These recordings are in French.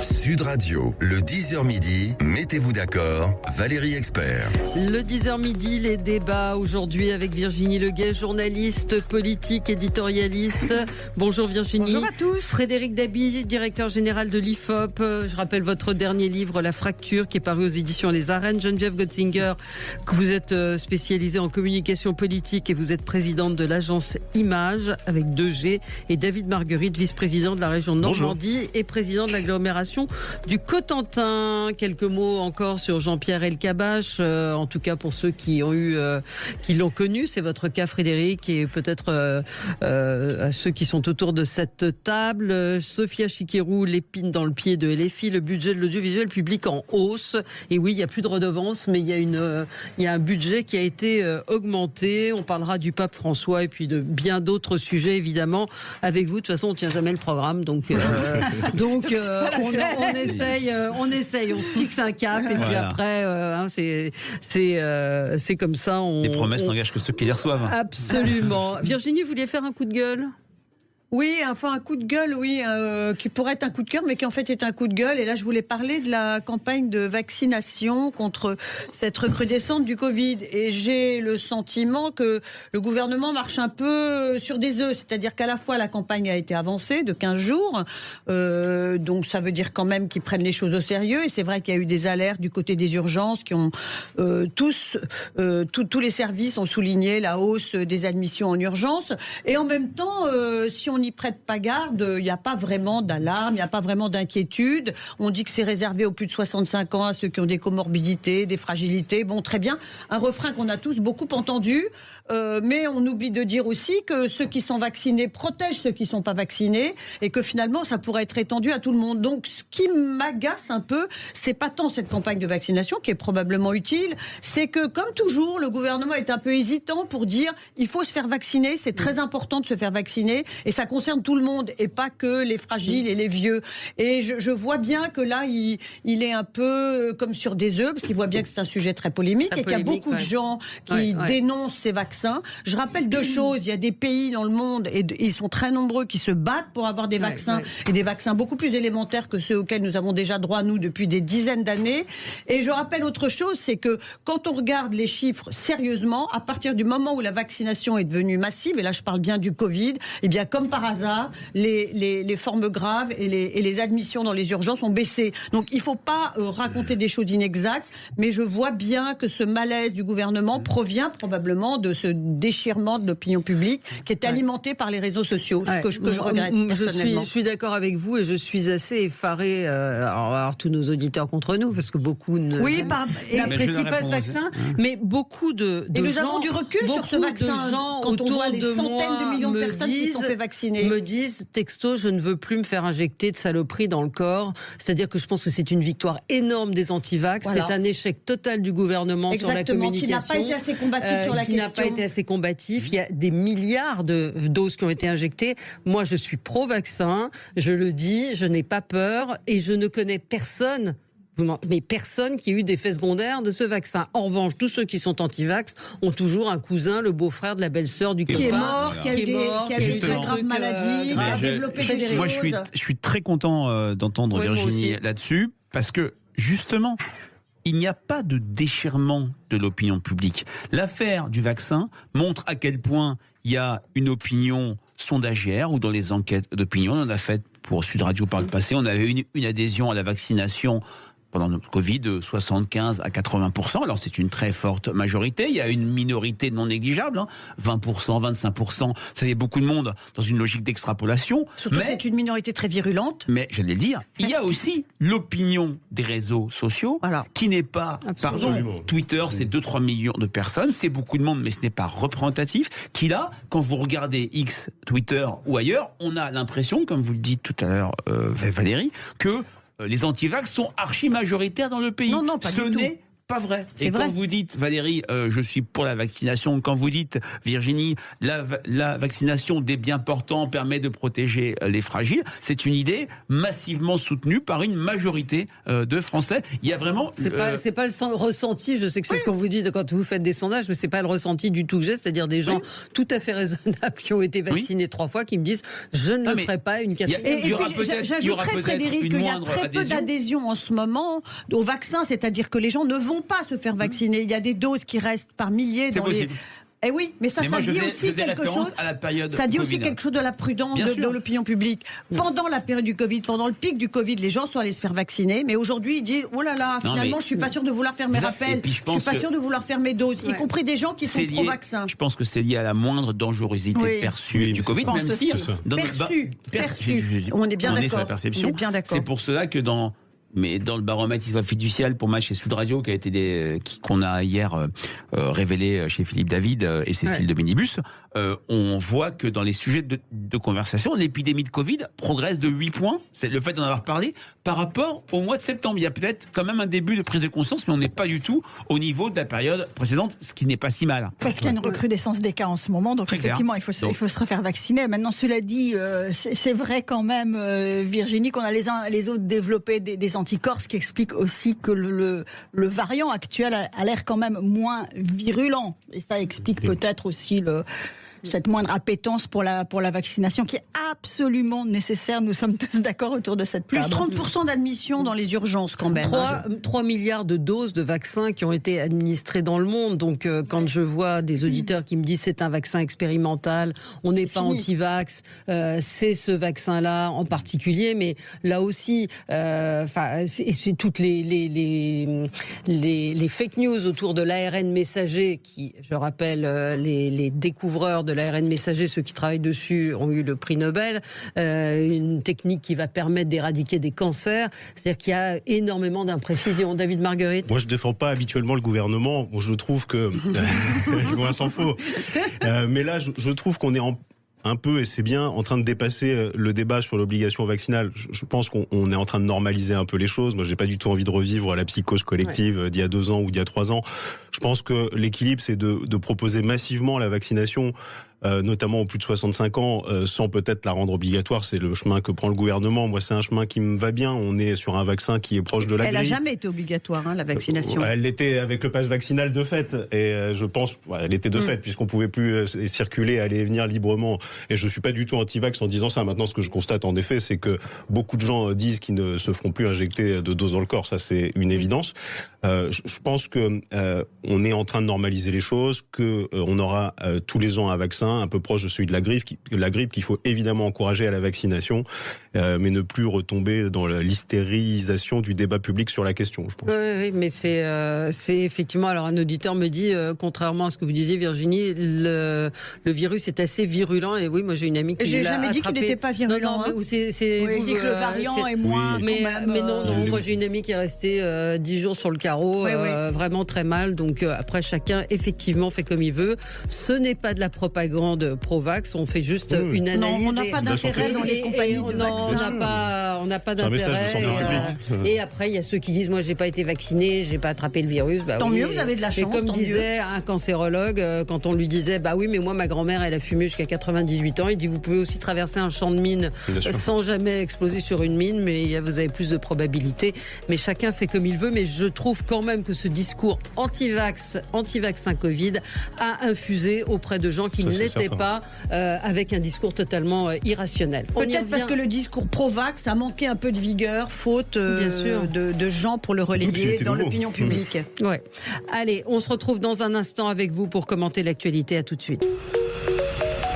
Sud Radio, le 10h midi, mettez-vous d'accord, Valérie Expert. Le 10h midi, les débats aujourd'hui avec Virginie Leguet, journaliste, politique, éditorialiste. Bonjour Virginie. Bonjour à tous. Frédéric Dabi, directeur général de l'IFOP. Je rappelle votre dernier livre, La Fracture, qui est paru aux éditions Les Arènes. Geneviève Gotzinger, que vous êtes spécialisée en communication politique et vous êtes présidente de l'agence Image avec 2G. Et David Marguerite, vice-président de la région Normandie et président de l'agglomération du Cotentin. Quelques mots encore sur Jean-Pierre Elkabbach, en tout cas pour ceux qui l'ont connu. C'est votre cas, Frédéric, et peut-être à ceux qui sont autour de cette table. Sophia Chikirou, l'épine dans le pied de LFI, le budget de l'audiovisuel public en hausse. Et oui, il n'y a plus de redevance, mais il y a un budget qui a été augmenté. On parlera du pape François et puis de bien d'autres sujets, évidemment, avec vous. De toute façon, on ne tient jamais le programme, donc on essaye, on se fixe un cap et puis après, c'est comme ça. Les promesses n'engagent que ceux qui les reçoivent. Absolument. Virginie, vous vouliez faire un coup de gueule ? Oui, enfin un coup de gueule, oui, qui pourrait être un coup de cœur, mais qui en fait est un coup de gueule. Et là, je voulais parler de la campagne de vaccination contre cette recrudescence du Covid. Et j'ai le sentiment que le gouvernement marche un peu sur des œufs. C'est-à-dire qu'à la fois, la campagne a été avancée de 15 jours. Donc ça veut dire quand même qu'ils prennent les choses au sérieux. Et c'est vrai qu'il y a eu des alertes du côté des urgences qui ont tous les services ont souligné la hausse des admissions en urgence. Et en même temps, si on n'y prête pas garde, il n'y a pas vraiment d'alarme, il n'y a pas vraiment d'inquiétude. On dit que c'est réservé aux plus de 65 ans, à ceux qui ont des comorbidités, des fragilités. Bon, très bien, un refrain qu'on a tous beaucoup entendu, mais on oublie de dire aussi que ceux qui sont vaccinés protègent ceux qui ne sont pas vaccinés et que finalement, ça pourrait être étendu à tout le monde. Donc, ce qui m'agace un peu, c'est pas tant cette campagne de vaccination, qui est probablement utile, c'est que, comme toujours, le gouvernement est un peu hésitant pour dire il faut se faire vacciner, c'est très important de se faire vacciner, et ça concerne tout le monde et pas que les fragiles et les vieux. Et je vois bien que là, il est un peu comme sur des œufs, parce qu'il voit bien que c'est un sujet très polémique et qu'il y a beaucoup de gens qui dénoncent ces vaccins. Je rappelle deux choses. Il y a des pays dans le monde, et ils sont très nombreux, qui se battent pour avoir des vaccins, et des vaccins beaucoup plus élémentaires que ceux auxquels nous avons déjà droit, nous, depuis des dizaines d'années. Et je rappelle autre chose, c'est que quand on regarde les chiffres sérieusement, à partir du moment où la vaccination est devenue massive, et là je parle bien du Covid, et bien comme par hasard, les formes graves et les admissions dans les urgences ont baissé. Donc il ne faut pas raconter des choses inexactes, mais je vois bien que ce malaise du gouvernement provient probablement de ce déchirement de l'opinion publique qui est alimenté par les réseaux sociaux, ce que je regrette personnellement. Je suis d'accord avec vous et je suis assez effarée, alors tous nos auditeurs contre nous, parce que beaucoup n'apprécient pas ce vaccin, mais beaucoup de gens... Et nous avons du recul sur ce vaccin, quand on voit les centaines de millions de personnes qui sont fait vacciner. Me disent, texto, je ne veux plus me faire injecter de saloperies dans le corps. C'est-à-dire que je pense que c'est une victoire énorme des antivax. Voilà. C'est un échec total du gouvernement sur la communication. Qui n'a pas été assez combatif sur la question. Qui n'a pas été assez combatif. Il y a des milliards de doses qui ont été injectées. Moi, je suis pro-vaccin. Je le dis, je n'ai pas peur et je ne connais personne. Mais personne qui a eu d'effets secondaires de ce vaccin. En revanche, tous ceux qui sont anti-vax ont toujours un cousin, le beau-frère de la belle-sœur du copain. Qui est mort, qui a eu des très graves maladies, qui a développé des choses. Moi, je suis très content d'entendre Virginie là-dessus, parce que, justement, il n'y a pas de déchirement de l'opinion publique. L'affaire du vaccin montre à quel point il y a une opinion sondagière, ou dans les enquêtes d'opinion, on en a fait pour Sud Radio par le passé, on avait une adhésion à la vaccination pendant le Covid de 75 à 80%. Alors c'est une très forte majorité. Il y a une minorité non négligeable, 20%, 25%. Ça fait beaucoup de monde dans une logique d'extrapolation. Surtout que c'est une minorité très virulente. Mais j'allais le dire, il y a aussi l'opinion des réseaux sociaux qui n'est pas... Pardon, Twitter, c'est 2-3 millions de personnes. C'est beaucoup de monde, mais ce n'est pas représentatif. Qui là, quand vous regardez X, Twitter ou ailleurs, on a l'impression, comme vous le dites tout à l'heure, Valérie, que les antivax sont archi-majoritaires dans le pays. Non, pas du tout. pas vrai. C'est et vrai. quand vous dites, Valérie, je suis pour la vaccination, quand vous dites, Virginie, la vaccination des bien portants permet de protéger les fragiles, c'est une idée massivement soutenue par une majorité de Français. Il y a vraiment... C'est pas le ressenti, je sais que c'est ce qu'on vous dit quand vous faites des sondages, mais c'est pas le ressenti du tout que j'ai, c'est-à-dire des gens tout à fait raisonnables qui ont été vaccinés 3 fois, qui me disent je ne le ferai pas une 4e. Et puis j'ajouterais, Frédéric, qu'il y a très peu d'adhésion en ce moment au vaccin, c'est-à-dire que les gens ne vont pas se faire vacciner. Il y a des doses qui restent par milliers dans les... Eh oui, mais ça dit aussi quelque chose. Ça dit aussi quelque chose de la prudence de l'opinion publique. Pendant la période du Covid, pendant le pic du Covid, les gens sont allés se faire vacciner, mais aujourd'hui ils disent oh là là, finalement je suis pas sûr de vouloir faire mes rappels, je suis pas sûr de vouloir faire mes doses, y compris des gens qui sont pro-vaccin. Je pense que c'est lié à la moindre dangerosité perçue du Covid, même si perçue. On est bien d'accord. Sur la perception. C'est pour cela que dans le baromètre fiducial pour match chez Sud Radio qu'on a hier révélé chez Philippe David et Cécile de Minibus, on voit que dans les sujets de conversation, l'épidémie de Covid progresse de 8 points. C'est le fait d'en avoir parlé par rapport au mois de septembre. Il y a peut-être quand même un début de prise de conscience, mais on n'est pas du tout au niveau de la période précédente, ce qui n'est pas si mal. Parce qu'il y a une recrudescence des cas en ce moment, donc effectivement, il faut se refaire vacciner. Maintenant, cela dit, c'est vrai quand même, Virginie, qu'on a les autres développé des anticorps, ce qui explique aussi que le variant actuel a l'air quand même moins virulent. Et ça explique peut-être aussi cette moindre appétence pour la vaccination qui est absolument nécessaire. Nous sommes tous d'accord autour de cette table. Plus 30% d'admission dans les urgences quand même. 3 milliards de doses de vaccins qui ont été administrées dans le monde. Donc quand je vois des auditeurs qui me disent c'est un vaccin expérimental, on n'est pas anti-vax, c'est ce vaccin-là en particulier, mais là aussi, c'est toutes les fake news autour de l'ARN messager qui, je rappelle, les découvreurs de l'ARN messager, ceux qui travaillent dessus ont eu le prix Nobel, une technique qui va permettre d'éradiquer des cancers. C'est-à-dire qu'il y a énormément d'imprécisions. David Marguerite. Moi, je ne défends pas habituellement le gouvernement. Je trouve que... Loin s'en faut. Mais là, je trouve qu'on est un peu, et c'est bien, en train de dépasser le débat sur l'obligation vaccinale. Je pense qu'on est en train de normaliser un peu les choses. Moi, j'ai pas du tout envie de revivre la psychose collective d'il y a 2 ans ou d'il y a 3 ans. Je pense que l'équilibre, c'est de proposer massivement la vaccination, notamment aux plus de 65 ans, sans peut-être la rendre obligatoire. C'est le chemin que prend le gouvernement. Moi, c'est un chemin qui me va bien. On est sur un vaccin qui est proche de la grille. Elle n'a jamais été obligatoire, la vaccination. Elle l'était avec le pass vaccinal de fait. Et je pense, elle était de fait, puisqu'on pouvait plus circuler, aller et venir librement. Et je suis pas du tout anti-vax en disant ça. Maintenant, ce que je constate en effet, c'est que beaucoup de gens disent qu'ils ne se feront plus injecter de doses dans le corps. Ça, c'est une évidence. Je pense que on est en train de normaliser les choses, que on aura tous les ans un vaccin un peu proche de celui de la grippe qu'il faut évidemment encourager à la vaccination, mais ne plus retomber dans l'hystérisation du débat public sur la question, je pense. Oui, mais c'est effectivement... Alors un auditeur me dit, contrairement à ce que vous disiez Virginie, le virus est assez virulent, et oui, moi j'ai une amie qui l'a attrapé. J'ai jamais dit qu'il n'était pas virulent. Non, vous dit que le variant est moins... Mais non, moi j'ai une amie qui est restée 10 jours sur le carreau, vraiment très mal, donc après chacun effectivement fait comme il veut. Ce n'est pas de la propagande pro-vax, on fait juste une analyse. Non, on n'a pas d'intérêt dans les compagnies de vaccins. On n'a pas d'intérêt. Et après, il y a ceux qui disent moi, j'ai pas été vacciné, j'ai pas attrapé le virus. Tant mieux, vous avez de la chance. Et comme disait un cancérologue, quand on lui disait bah oui, mais moi, ma grand-mère, elle a fumé jusqu'à 98 ans. Il dit vous pouvez aussi traverser un champ de mine sans jamais exploser sur une mine, mais vous avez plus de probabilité. Mais chacun fait comme il veut. Mais je trouve quand même que ce discours anti-vaccin Covid a infusé auprès de gens qui n'étaient pas avec un discours totalement irrationnel. Peut-être parce que le discours pro-vax a manqué un peu de vigueur, faute de gens pour le relayer dans l'opinion publique. Ouais. Allez, on se retrouve dans un instant avec vous pour commenter l'actualité. À tout de suite.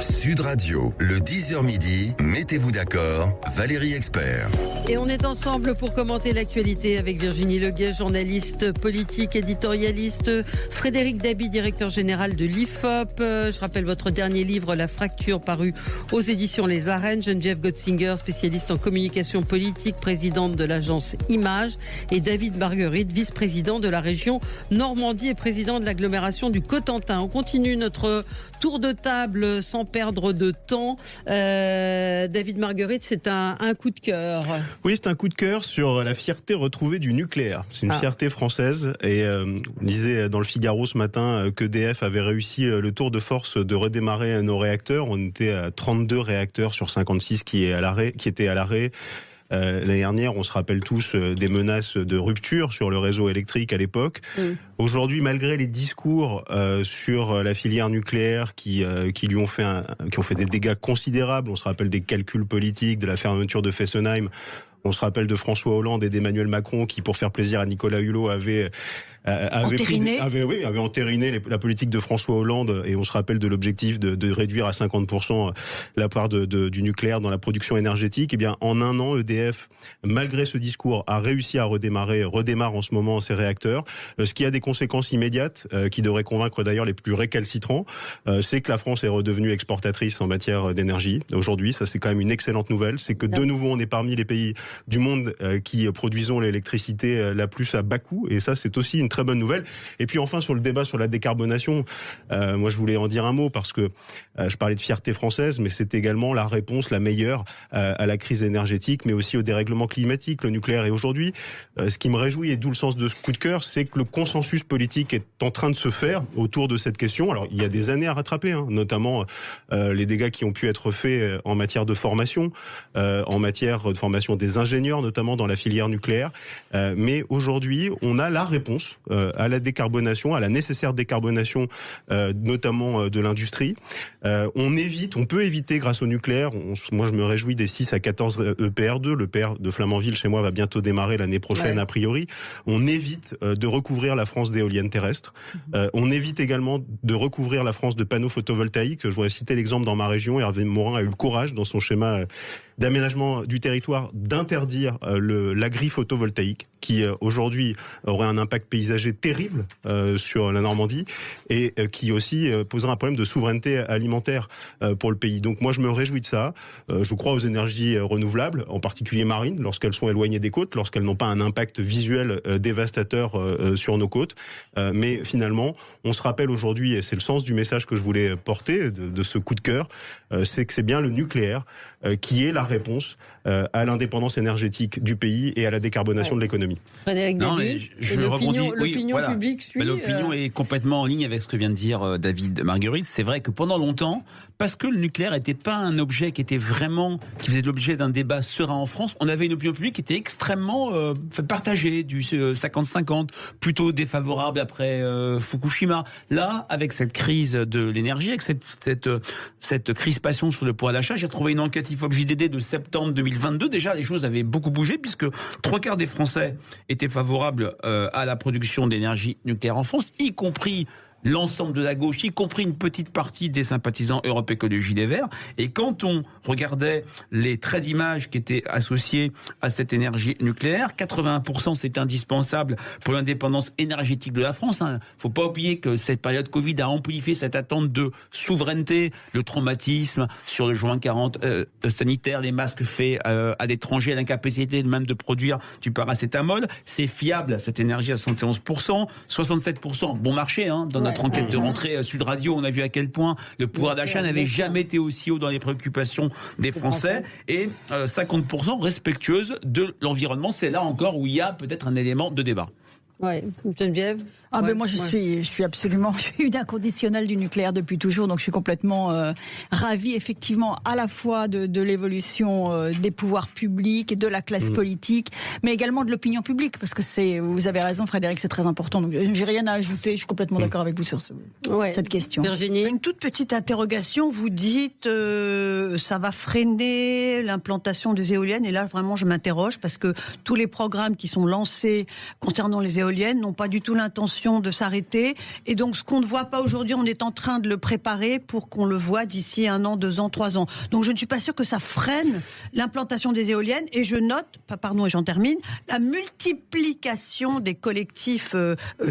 Sud Radio, le 10h midi, mettez-vous d'accord, Valérie Expert. Et on est ensemble pour commenter l'actualité avec Virginie Leguet, journaliste politique, éditorialiste, Frédéric Dabi, directeur général de l'IFOP. Je rappelle votre dernier livre, La Fracture, paru aux éditions Les Arènes. Geneviève Gotzinger, spécialiste en communication politique, présidente de l'agence Image. Et David Marguerite, vice-président de la région Normandie et président de l'agglomération du Cotentin. On continue notre tour de table sans perdre perdre de temps. David Marguerite, c'est un coup de cœur. Oui, c'est un coup de cœur sur la fierté retrouvée du nucléaire. C'est une fierté française. Et on disait dans le Figaro ce matin qu'EDF avait réussi le tour de force de redémarrer nos réacteurs. On était à 32 réacteurs sur 56 qui étaient à l'arrêt. L'année dernière, on se rappelle tous des menaces de rupture sur le réseau électrique à l'époque. Aujourd'hui, malgré les discours sur la filière nucléaire qui ont fait des dégâts considérables, on se rappelle des calculs politiques, de la fermeture de Fessenheim. On se rappelle de François Hollande et d'Emmanuel Macron qui, pour faire plaisir à Nicolas Hulot, avait entériné la politique de François Hollande, et on se rappelle de l'objectif de réduire à 50% la part du nucléaire dans la production énergétique. Eh bien, en un an, EDF, malgré ce discours, a réussi à redémarre en ce moment ses réacteurs, ce qui a des conséquences immédiates qui devraient convaincre d'ailleurs les plus récalcitrants. C'est que la France est redevenue exportatrice en matière d'énergie. Aujourd'hui, ça c'est quand même une excellente nouvelle. C'est que de nouveau, on est parmi les pays du monde qui produisons l'électricité la plus à bas coût, et ça c'est aussi une très bonne nouvelle. Et puis enfin, sur le débat sur la décarbonation, moi je voulais en dire un mot parce que je parlais de fierté française, mais c'est également la réponse la meilleure à la crise énergétique, mais aussi au dérèglement climatique, le nucléaire. Et aujourd'hui, ce qui me réjouit, et d'où le sens de ce coup de cœur, c'est que le consensus politique est en train de se faire autour de cette question. Alors il y a des années à rattraper, notamment les dégâts qui ont pu être faits en matière de formation, en matière de formation des ingénieurs, notamment dans la filière nucléaire. Mais aujourd'hui, on a la réponse à la décarbonation, à la nécessaire décarbonation, notamment de l'industrie. On peut éviter grâce au nucléaire. Moi, je me réjouis des 6 à 14 EPR2. Le PR de Flamanville, chez moi, va bientôt démarrer l'année prochaine, a priori. On évite de recouvrir la France d'éoliennes terrestres. On évite également de recouvrir la France de panneaux photovoltaïques. Je voudrais citer l'exemple dans ma région. Hervé Morin a eu le courage, dans son schéma d'aménagement du territoire, d'interdire l'agri photovoltaïque, qui aujourd'hui aurait un impact paysager terrible sur la Normandie, et qui aussi poserait un problème de souveraineté alimentaire pour le pays. Donc moi je me réjouis de ça. Je crois aux énergies renouvelables, en particulier marines, lorsqu'elles sont éloignées des côtes, lorsqu'elles n'ont pas un impact visuel dévastateur sur nos côtes. Mais finalement, on se rappelle aujourd'hui, et c'est le sens du message que je voulais porter de ce coup de cœur, c'est que c'est bien le nucléaire qui est la réponse à l'indépendance énergétique du pays et à la décarbonation de l'économie. Frédéric Dabi, l'opinion publique suit. L'opinion est complètement en ligne avec ce que vient de dire David Marguerite. C'est vrai que pendant longtemps, parce que le nucléaire n'était pas un objet qui faisait l'objet d'un débat serein en France, on avait une opinion publique qui était extrêmement partagée, du 50-50, plutôt défavorable après Fukushima. Là, avec cette crise de l'énergie, avec cette crispation sur le pouvoir d'achat, j'ai trouvé une enquête IFOP-JDD de septembre 2022. Déjà, les choses avaient beaucoup bougé, puisque 3/4 des Français étaient favorables à la production d'énergie nucléaire en France, y compris l'ensemble de la gauche, y compris une petite partie des sympathisants Europe Écologie Les Verts. Et quand on regardait les traits d'image qui étaient associés à cette énergie nucléaire, 81% c'est indispensable pour l'indépendance énergétique de la France. Faut pas oublier que cette période Covid a amplifié cette attente de souveraineté, le traumatisme sur le juin 40 sanitaire, les masques faits à l'étranger, l'incapacité même de produire du paracétamol. C'est fiable, cette énergie à 71%, 67% bon marché, dans notre enquête de rentrée Sud Radio, on a vu à quel point le pouvoir d'achat n'avait jamais été aussi haut dans les préoccupations des Français, et 50% respectueuse de l'environnement. C'est là encore où il y a peut-être un élément de débat. Ouais, Geneviève. Moi, je suis absolument, je suis une inconditionnelle du nucléaire depuis toujours, donc je suis complètement ravie, effectivement, à la fois de l'évolution des pouvoirs publics et de la classe politique, mais également de l'opinion publique, parce que vous avez raison, Frédéric, c'est très important. Donc, j'ai rien à ajouter, je suis complètement d'accord avec vous sur cette question. Virginie, une toute petite interrogation. Vous dites ça va freiner l'implantation des éoliennes, et là, vraiment, je m'interroge, parce que tous les programmes qui sont lancés concernant les éoliennes n'ont pas du tout l'intention de s'arrêter, et donc ce qu'on ne voit pas aujourd'hui, on est en train de le préparer pour qu'on le voit d'ici 1 an, 2 ans, 3 ans. Donc je ne suis pas sûre que ça freine l'implantation des éoliennes, et je note, et j'en termine, la multiplication des collectifs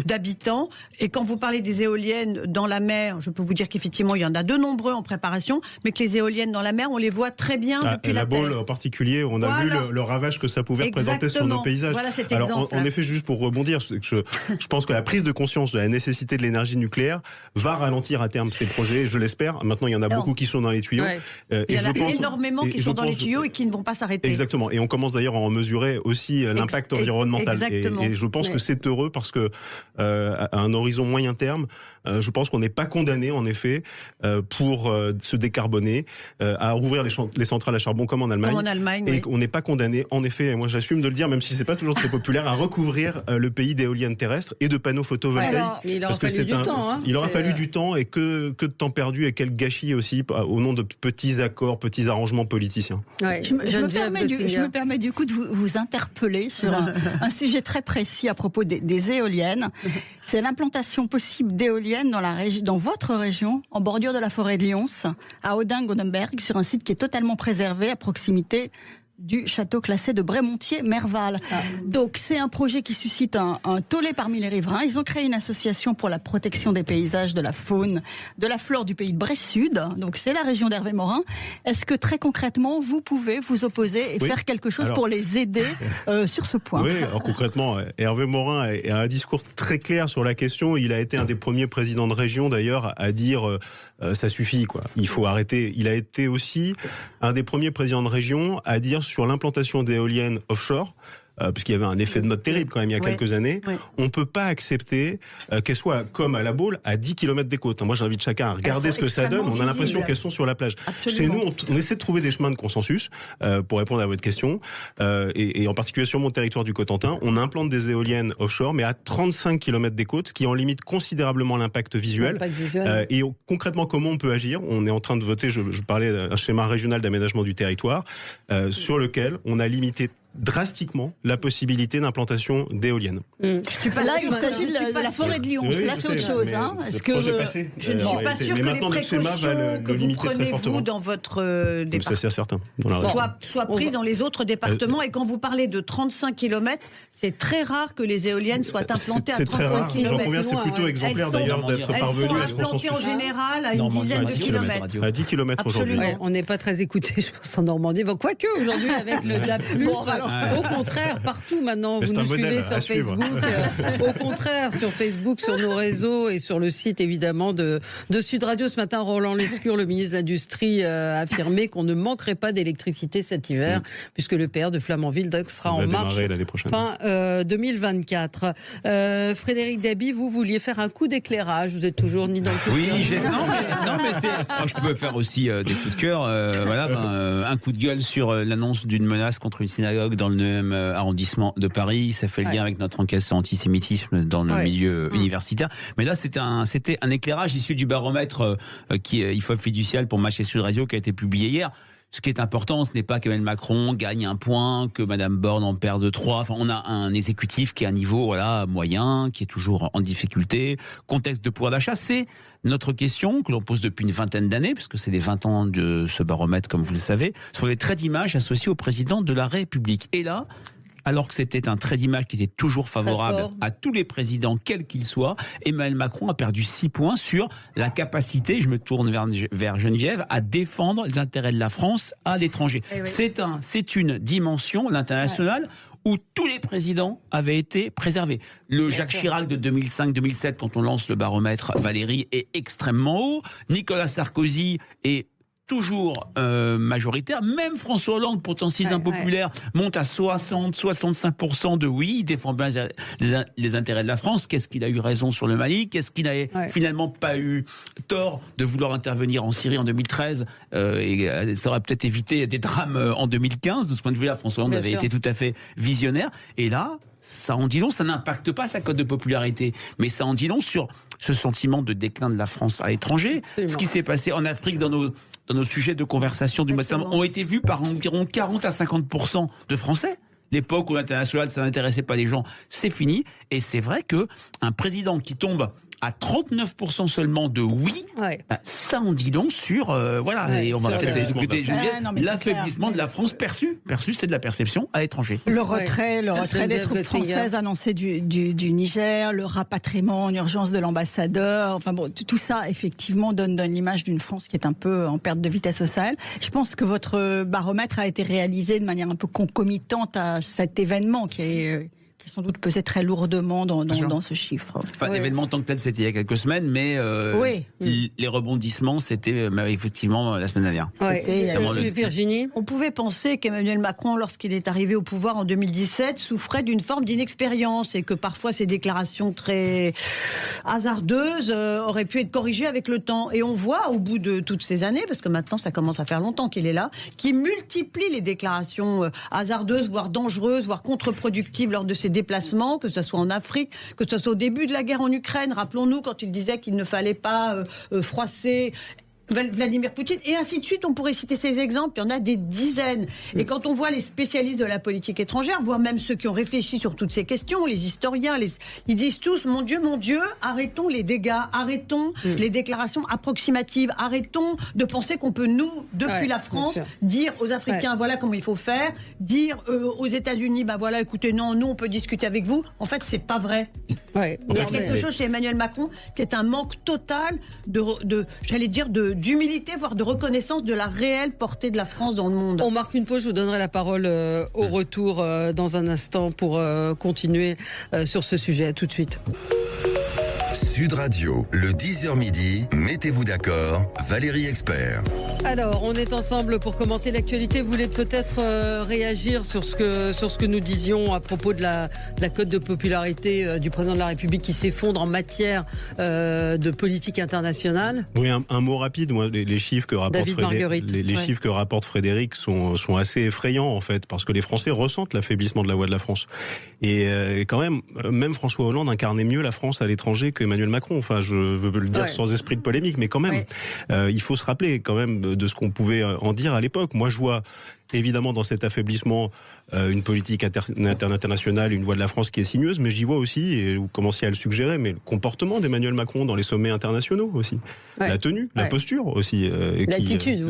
d'habitants. Et quand vous parlez des éoliennes dans la mer, je peux vous dire qu'effectivement il y en a de nombreux en préparation, mais que les éoliennes dans la mer, on les voit très bien depuis la Terre. La Baule en particulier, on a vu le ravage que ça pouvait représenter sur nos paysages. Voilà cet Alors exemple. en effet, juste pour rebondir, je pense que la prise prise de conscience de la nécessité de l'énergie nucléaire va ralentir à terme ces projets, je l'espère. Maintenant, il y en a beaucoup qui sont dans les tuyaux. Ouais. Il y en a énormément qui sont dans les tuyaux et qui ne vont pas s'arrêter. Exactement. Et on commence d'ailleurs à en mesurer aussi l'impact environnemental. Et je pense que c'est heureux parce que à un horizon moyen terme, je pense qu'on n'est pas condamné, en effet, pour se décarboner, à rouvrir les centrales à charbon comme en Allemagne. Et on n'est pas condamné, en effet, et moi j'assume de le dire, même si c'est pas toujours très populaire, à recouvrir le pays d'éoliennes terrestres et de panneaux photovoltaïques. Il aura fallu du temps et que de temps perdu et quel gâchis aussi au nom de petits accords, petits arrangements politiciens. Ouais. Je me permets du coup de vous interpeller sur un sujet très précis à propos des éoliennes. C'est l'implantation possible d'éoliennes dans votre région, en bordure de la forêt de Lyons, à Audin-Godemberg, sur un site qui est totalement préservé à proximité du château classé de Brémontier-Merval. Donc c'est un projet qui suscite un tollé parmi les riverains. Ils ont créé une association pour la protection des paysages, de la faune, de la flore du pays de Bresse-Sud. Donc c'est la région d'Hervé Morin. Est-ce que très concrètement, vous pouvez vous opposer et faire quelque chose pour les aider sur ce point? Oui, alors concrètement, Hervé Morin a un discours très clair sur la question. Il a été un des premiers présidents de région d'ailleurs à dire ça suffit, quoi. Il faut arrêter. Il a été aussi un des premiers présidents de région à dire sur l'implantation d'éoliennes offshore, puisqu'il y avait un effet de mode terrible quand même il y a quelques années, on ne peut pas accepter qu'elles soient comme à La Baule à 10 km des côtes. Moi j'invite chacun à regarder ce que ça donne. On a l'impression qu'elles sont sur la plage. Absolument. Chez nous, on essaie de trouver des chemins de consensus pour répondre à votre question. Et en particulier sur mon territoire du Cotentin, on implante des éoliennes offshore, mais à 35 km des côtes, ce qui en limite considérablement l'impact visuel. Et concrètement, comment on peut agir? On est en train de voter, je parlais d'un schéma régional d'aménagement du territoire, sur lequel on a limité drastiquement la possibilité d'implantation d'éoliennes. Là, il s'agit de la forêt de Lyons. Là, c'est autre chose. Est-ce que je ne suis pas sûr que les précautions que vous prenez, vous, dans votre département, soient prises dans les autres départements. Et quand vous parlez de 35 km, c'est très rare que les éoliennes soient implantées à 35 km. J'en conviens, c'est plutôt exemplaire d'ailleurs d'être parvenu à ce consensus. Elles sont implantées en général à une dizaine de kilomètres. À 10 km aujourd'hui. On n'est pas très écouté, je pense, en Normandie. Quoique, aujourd'hui, avec le DAB+, au contraire, partout maintenant, vous nous suivez sur Facebook. Au contraire, sur Facebook, sur nos réseaux et sur le site évidemment de Sud Radio. Ce matin, Roland Lescure, le ministre de l'Industrie, a affirmé qu'on ne manquerait pas d'électricité cet hiver, puisque le PR de Flamanville sera en marche fin 2024. Frédéric Dabi, vous vouliez faire un coup d'éclairage. Vous êtes toujours ni dans le coup de cœur. Non, mais je peux faire aussi des coups de cœur. Un coup de gueule sur l'annonce d'une menace contre une synagogue dans le 9e arrondissement de Paris. Ça fait le lien avec notre enquête sur l'antisémitisme dans le milieu universitaire. Mais là, c'était un éclairage issu du baromètre IFOP fiducial pour Match et Sud Radio qui a été publié hier. Ce qui est important, ce n'est pas qu'Emmanuel Macron gagne un point, que Madame Borne en perde 3. Enfin, on a un exécutif qui est à un niveau moyen, qui est toujours en difficulté. Contexte de pouvoir d'achat, c'est notre question que l'on pose depuis une vingtaine d'années, puisque c'est les 20 ans de ce baromètre, comme vous le savez, sur les traits d'image associés au président de la République. Et là, alors que c'était un trait d'image qui était toujours favorable à tous les présidents, quels qu'ils soient, Emmanuel Macron a perdu 6 points sur la capacité, je me tourne vers Geneviève, à défendre les intérêts de la France à l'étranger. C'est une dimension, l'international, où tous les présidents avaient été préservés. Le Jacques Chirac de 2005-2007, quand on lance le baromètre, Valérie, est extrêmement haut. Nicolas Sarkozy est toujours majoritaire. Même François Hollande, pourtant si impopulaire, monte à 60-65% de oui, il défend bien les intérêts de la France. Qu'est-ce qu'il a eu raison sur le Mali? Qu'est-ce qu'il n'avait finalement pas eu tort de vouloir intervenir en Syrie en 2013 et ça aurait peut-être évité des drames en 2015. De ce point de vue-là, François Hollande avait été tout à fait visionnaire. Et là, ça en dit long, ça n'impacte pas sa cote de popularité, mais ça en dit long sur ce sentiment de déclin de la France à l'étranger. Ce qui s'est passé en Afrique dans nos sujets de conversation du matin ont été vus par environ 40 à 50% de Français. L'époque où l'international, ça n'intéressait pas les gens, c'est fini. Et c'est vrai qu'un président qui tombe à 39% seulement de oui, ça en dit donc sur et on va peut-être discuter l'affaiblissement de la France perçu, c'est de la perception à l'étranger. Le retrait des troupes françaises annoncées du Niger, le rapatriement en urgence de l'ambassadeur, tout ça effectivement donne l'image d'une France qui est un peu en perte de vitesse au Sahel. Je pense que votre baromètre a été réalisé de manière un peu concomitante à cet événement qui est qui sans doute pesait très lourdement dans ce chiffre. Enfin, l'événement en tant que tel, c'était il y a quelques semaines, mais les rebondissements, c'était effectivement la semaine dernière. Virginie, on pouvait penser qu'Emmanuel Macron, lorsqu'il est arrivé au pouvoir en 2017, souffrait d'une forme d'inexpérience et que parfois ses déclarations très hasardeuses auraient pu être corrigées avec le temps. Et on voit au bout de toutes ces années, parce que maintenant ça commence à faire longtemps qu'il est là, qu'il multiplie les déclarations hasardeuses, voire dangereuses, voire contre-productives lors de ses déplacements, que ce soit en Afrique, que ce soit au début de la guerre en Ukraine. Rappelons-nous quand il disait qu'il ne fallait pas froisser Vladimir Poutine, et ainsi de suite. On pourrait citer ces exemples, il y en a des dizaines. Et quand on voit les spécialistes de la politique étrangère, voire même ceux qui ont réfléchi sur toutes ces questions, les historiens, ils disent tous, mon Dieu, arrêtons les dégâts, arrêtons les déclarations approximatives, arrêtons de penser qu'on peut, nous, depuis la France, dire aux Africains, voilà comment il faut faire, dire aux États-Unis, voilà, écoutez, non, nous, on peut discuter avec vous. En fait, c'est pas vrai. Il y a quelque chose chez Emmanuel Macron qui est un manque total d'humilité, voire de reconnaissance de la réelle portée de la France dans le monde. On marque une pause, je vous donnerai la parole au retour dans un instant pour continuer sur ce sujet. À tout de suite. Sud Radio, le 10h midi, mettez-vous d'accord, Valérie Expert. Alors, on est ensemble pour commenter l'actualité. Vous voulez peut-être réagir sur ce que nous disions à propos de la cote de popularité du président de la République qui s'effondre en matière de politique internationale? Oui, un mot rapide. Moi, les chiffres que rapporte chiffres que rapporte Frédéric sont assez effrayants en fait, parce que les Français ressentent l'affaiblissement de la voix de la France. Et quand même François Hollande incarnait mieux la France à l'étranger que Emmanuel Macron. Enfin, je veux le dire sans esprit de polémique, mais quand même, il faut se rappeler quand même de ce qu'on pouvait en dire à l'époque. Moi, je vois évidemment dans cet affaiblissement une politique internationale, une voix de la France qui est sinueuse, mais j'y vois aussi, et vous commenciez à le suggérer, mais le comportement d'Emmanuel Macron dans les sommets internationaux aussi. La tenue, la posture aussi. L'attitude,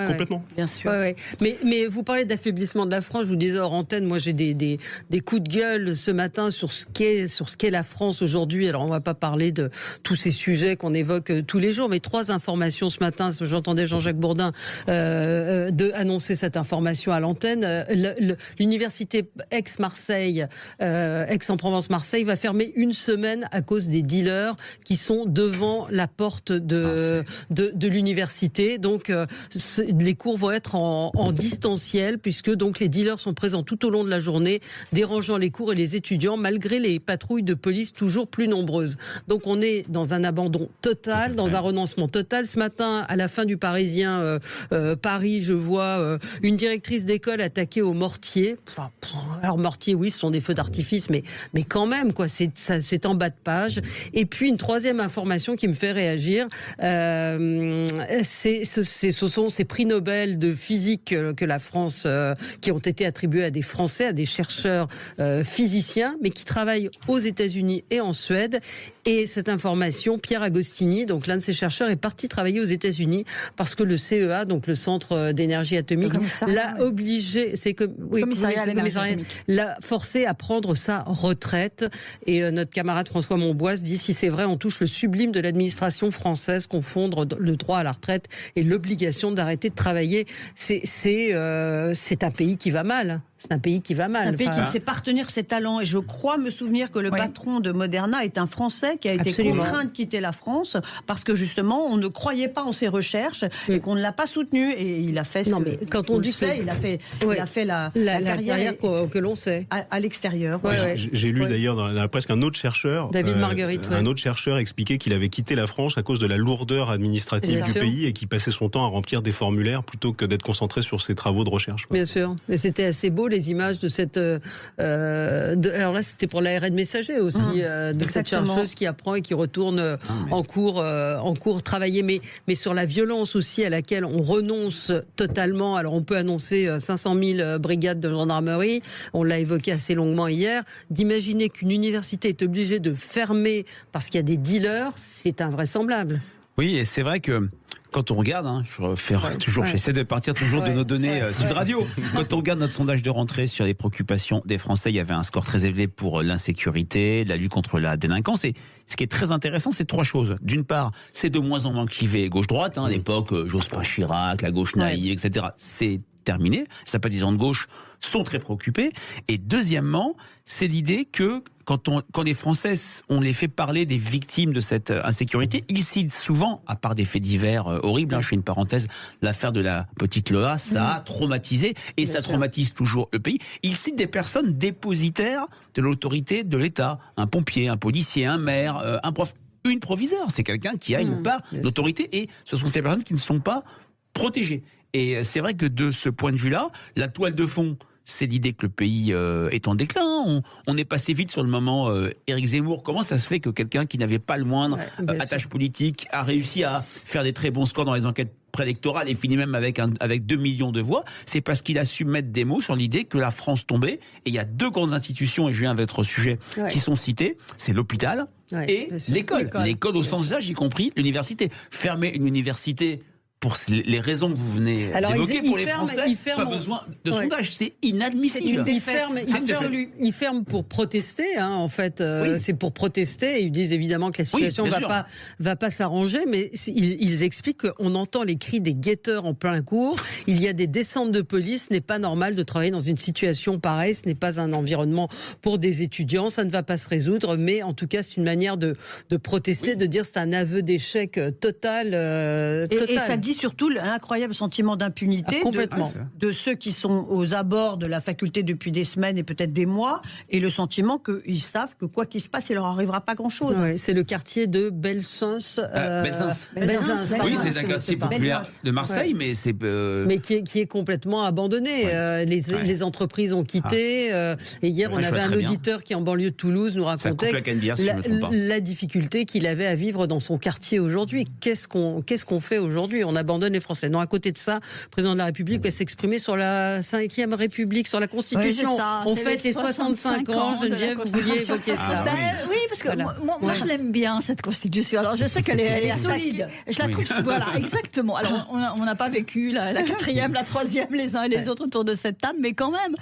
complètement. Bien sûr. Mais vous parlez d'affaiblissement de la France, je vous disais hors antenne, moi j'ai des coups de gueule ce matin sur ce qu'est la France aujourd'hui. Alors on ne va pas parler de tous ces sujets qu'on évoque tous les jours, mais 3 informations ce matin. J'entendais Jean-Jacques Bourdin annoncer cette information à l'antenne. L'université Aix-Marseille, Aix-en-Provence-Marseille va fermer une semaine à cause des dealers qui sont devant la porte de l'université. Donc les cours vont être en distanciel, puisque donc les dealers sont présents tout au long de la journée, dérangeant les cours et les étudiants malgré les patrouilles de police toujours plus nombreuses. Donc on est dans un abandon total, dans un renoncement total. Ce matin, à la fin du Parisien Paris, je vois une directrice d'école attaquée au mortier. Enfin, alors mortier, oui, ce sont des feux d'artifice, mais quand même, quoi, c'est en bas de page. Et puis une troisième information qui me fait réagir, ce sont ces prix Nobel de physique que la France, qui ont été attribués à des Français, à des chercheurs physiciens, mais qui travaillent aux États-Unis et en Suède. Et cette information, Pierre Agostini, donc l'un de ces chercheurs, est parti travailler aux États-Unis parce que le CEA, donc le Centre d'énergie atomique, l'a obligé, l'a forcé à prendre sa retraite. Et notre camarade François Monboise dit, si c'est vrai, on touche le sublime de l'administration française, confondre le droit à la retraite et l'obligation d'arrêter de travailler. C'est un pays qui va mal. C'est un pays qui va mal. Un pays qui ne sait pas retenir ses talents. Et je crois me souvenir que le patron de Moderna est un Français qui a été contraint de quitter la France parce que justement, on ne croyait pas en ses recherches et qu'on ne l'a pas soutenu. Et il a fait mais quand on dit sait, il a fait la carrière que l'on sait. À l'extérieur. J'ai lu d'ailleurs dans la presse qu'un autre chercheur, David Marguerite, un autre chercheur expliquait qu'il avait quitté la France à cause de la lourdeur administrative du pays et qu'il passait son temps à remplir des formulaires plutôt que d'être concentré sur ses travaux de recherche. Bien sûr. Et c'était assez beau, les images de cette... alors là, c'était pour l'ARN messager aussi, de cette chercheuse qui apprend et qui retourne en cours travailler. Mais sur la violence aussi à laquelle on renonce totalement. Alors on peut annoncer 500 000 brigades de gendarmerie, on l'a évoqué assez longuement hier. D'imaginer qu'une université est obligée de fermer parce qu'il y a des dealers, c'est invraisemblable. Oui, et c'est vrai que quand on regarde, j'essaie de partir toujours de nos données Sud Radio. Quand on regarde notre sondage de rentrée sur les préoccupations des Français, il y avait un score très élevé pour l'insécurité, la lutte contre la délinquance. Et ce qui est très intéressant, c'est 3 choses. D'une part, c'est de moins en moins clivé gauche-droite. À l'époque, Jospin Chirac, la gauche naïve, etc. C'est terminé. Les sympathisants de gauche sont très préoccupés. Et deuxièmement, c'est l'idée que quand les Français, on les fait parler des victimes de cette insécurité, ils citent souvent, à part des faits divers horribles, je fais une parenthèse, l'affaire de la petite Lola, ça a traumatisé, et ça traumatise toujours le pays. Ils citent des personnes dépositaires de l'autorité de l'État, un pompier, un policier, un maire, un prof, une proviseure. C'est quelqu'un qui a une part d'autorité, et ce sont ces personnes qui ne sont pas protégées. Et c'est vrai que de ce point de vue-là, la toile de fond, c'est l'idée que le pays est en déclin. On est passé vite sur le moment Éric Zemmour. Comment ça se fait que quelqu'un qui n'avait pas le moindre attache politique a réussi à faire des très bons scores dans les enquêtes préélectorales et finit même avec 2 millions de voix? C'est parce qu'il a su mettre des mots sur l'idée que la France tombait. Et il y a 2 grandes institutions, et je viens avec votre sujet, qui sont citées. C'est l'hôpital et l'école. L'école au sens large, y compris l'université. Fermer une université pour les raisons que vous venez d'évoquer, pour les Français, pas besoin de sondage, c'est inadmissible. Ils ferment pour protester, en fait. C'est pour protester, et ils disent évidemment que la situation va pas s'arranger, mais ils expliquent qu'on entend les cris des guetteurs en plein cours, il y a des descentes de police, ce n'est pas normal de travailler dans une situation pareille, ce n'est pas un environnement pour des étudiants, ça ne va pas se résoudre, mais en tout cas c'est une manière de protester, de dire c'est un aveu d'échec total. Et ça dit surtout l'incroyable sentiment d'impunité de ceux qui sont aux abords de la faculté depuis des semaines et peut-être des mois, et le sentiment qu'ils savent que quoi qu'il se passe, il leur arrivera pas grand-chose. C'est le quartier de Belzunce. Oui, c'est un quartier populaire de Marseille, mais c'est... Mais qui est complètement abandonné. Les entreprises ont quitté. Et hier, on avait un auditeur qui, en banlieue de Toulouse, nous racontait la difficulté qu'il avait à vivre dans son quartier aujourd'hui. Qu'est-ce qu'on fait aujourd'hui? On abandonne les Français. Non, à côté de ça, le président de la République va s'exprimer sur la 5e République, sur la Constitution. On fête les 65 ans. Geneviève, vous vouliez évoquer ça. Oui, parce que moi je l'aime bien, cette Constitution. Alors, je sais qu'elle est solide. Je la trouve, voilà, exactement. Alors, on n'a pas vécu la 4e, la 3e, les uns et les autres autour de cette table, mais quand même,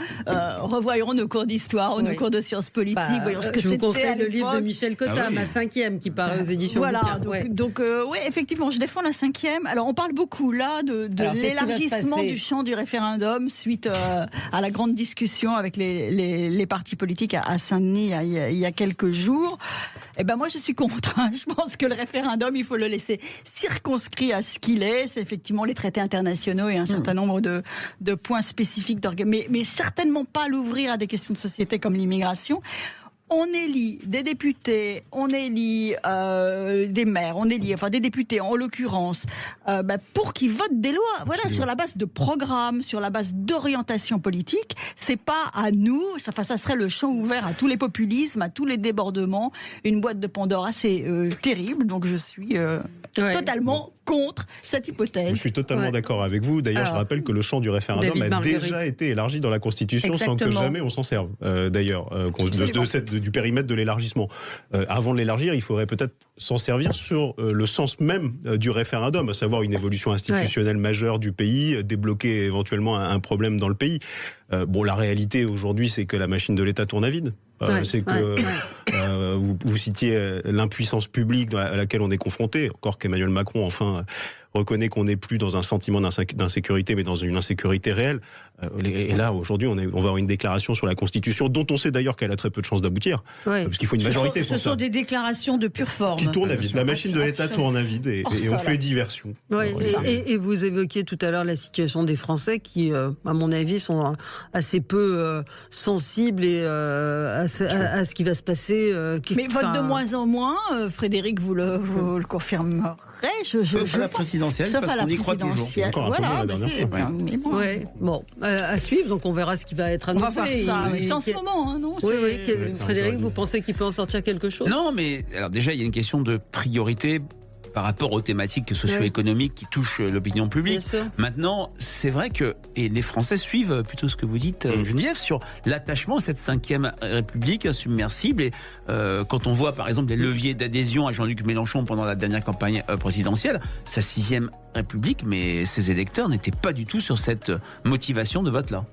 revoyons nos cours d'histoire, nos cours de sciences politiques. Voyons ce que je vous conseille le livre de Michel Cotta, ma 5e, qui paraît aux éditions. Voilà, donc oui, effectivement, je défends la 5e. Alors, on parle beaucoup là de l'élargissement du champ du référendum suite à la grande discussion avec les partis politiques à Saint-Denis il y a quelques jours. Eh ben moi je suis contre. Je pense que le référendum, il faut le laisser circonscrit à ce qu'il est. C'est effectivement les traités internationaux et un certain nombre de points spécifiques, mais certainement pas l'ouvrir à des questions de société comme l'immigration. On élit des députés, on élit des maires, on élit des députés en l'occurrence pour qu'ils votent des lois, sur la base de programmes, sur la base d'orientation politique. C'est pas à nous, ça serait le champ ouvert à tous les populismes, à tous les débordements, une boîte de Pandore assez terrible. Donc je suis totalement contre cette hypothèse. Je suis totalement d'accord avec vous. D'ailleurs, je rappelle que le champ du référendum a déjà été élargi dans la Constitution sans que jamais on s'en serve. Du périmètre de l'élargissement. Avant de l'élargir, il faudrait peut-être s'en servir sur le sens même du référendum, à savoir une évolution institutionnelle majeure du pays, débloquer éventuellement un problème dans le pays. La réalité aujourd'hui, c'est que la machine de l'État tourne à vide. C'est que vous citiez l'impuissance publique à laquelle on est confronté, encore qu'Emmanuel Macron reconnaît qu'on n'est plus dans un sentiment d'insécurité, mais dans une insécurité réelle. Et là, aujourd'hui, on va avoir une déclaration sur la Constitution, dont on sait d'ailleurs qu'elle a très peu de chances d'aboutir, parce qu'il faut une majorité pour ça. Ce sont des déclations de pure forme. Qui tournent à vide. La machine de l'État tourne à vide et on fait diversion. Et vous évoquiez tout à l'heure la situation des Français qui, à mon avis, sont assez peu sensibles à ce qui va se passer. Mais vote de moins en moins, Frédéric, vous le confirmerez. Sauf à la présidentielle, parce qu'on y croit toujours. Voilà, à suivre, donc on verra ce qui va être annoncé. On va voir ça, c'est en ce moment, non? Frédéric, vous pensez qu'il peut en sortir quelque chose? Non, mais alors déjà, il y a une question de priorité par rapport aux thématiques socio-économiques qui touchent l'opinion publique. Maintenant, c'est vrai que les Français suivent plutôt ce que vous dites, Geneviève, sur l'attachement à cette 5e République insubmersible. Et quand on voit, par exemple, les leviers d'adhésion à Jean-Luc Mélenchon pendant la dernière campagne présidentielle, sa 6e République, mais ses électeurs n'étaient pas du tout sur cette motivation de vote-là.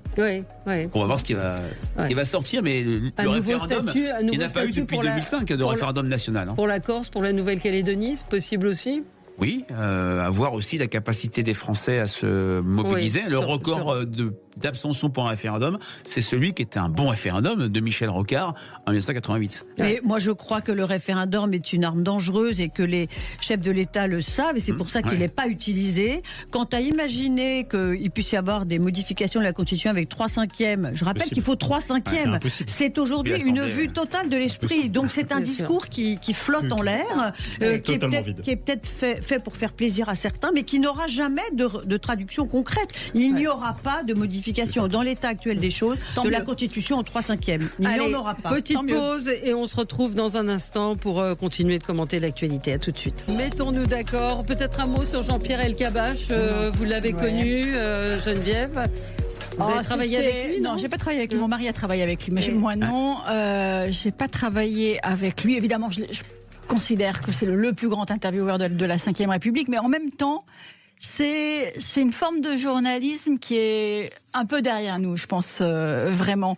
On va voir ce qui va sortir, mais le référendum, il n'y en a pas eu depuis 2005 de référendum national. Pour la Corse, pour la Nouvelle-Calédonie, c'est possible aussi? Oui, avoir aussi la capacité des Français à se mobiliser. Le record d'abstention pour un référendum, c'est celui qui était un bon référendum de Michel Rocard en 1988. Mais moi, je crois que le référendum est une arme dangereuse et que les chefs de l'État le savent, et c'est pour ça qu'il n'est pas utilisé. Quant à imaginer qu'il puisse y avoir des modifications de la Constitution avec 3/5, je rappelle qu'il faut 3/5. C'est aujourd'hui une vue totale de l'esprit. Donc c'est un discours qui flotte en l'air, qui est peut-être fait pour faire plaisir à certains, mais qui n'aura jamais de traduction concrète. Il n'y aura pas de modification dans l'état actuel des choses de la Constitution en 3/5. Il n'y en aura pas. Petite pause et on se retrouve dans un instant pour continuer de commenter l'actualité. À tout de suite. Mettons-nous d'accord. Peut-être un mot sur Jean-Pierre Elkabbach. Vous l'avez connu, Geneviève. Vous avez travaillé avec lui? Non, j'ai pas travaillé avec lui. Mon mari a travaillé avec lui, mais moi non. J'ai pas travaillé avec lui. Évidemment, je considère que c'est le plus grand intervieweur de la Ve République, mais en même temps, c'est une forme de journalisme qui est un peu derrière nous, je pense, vraiment.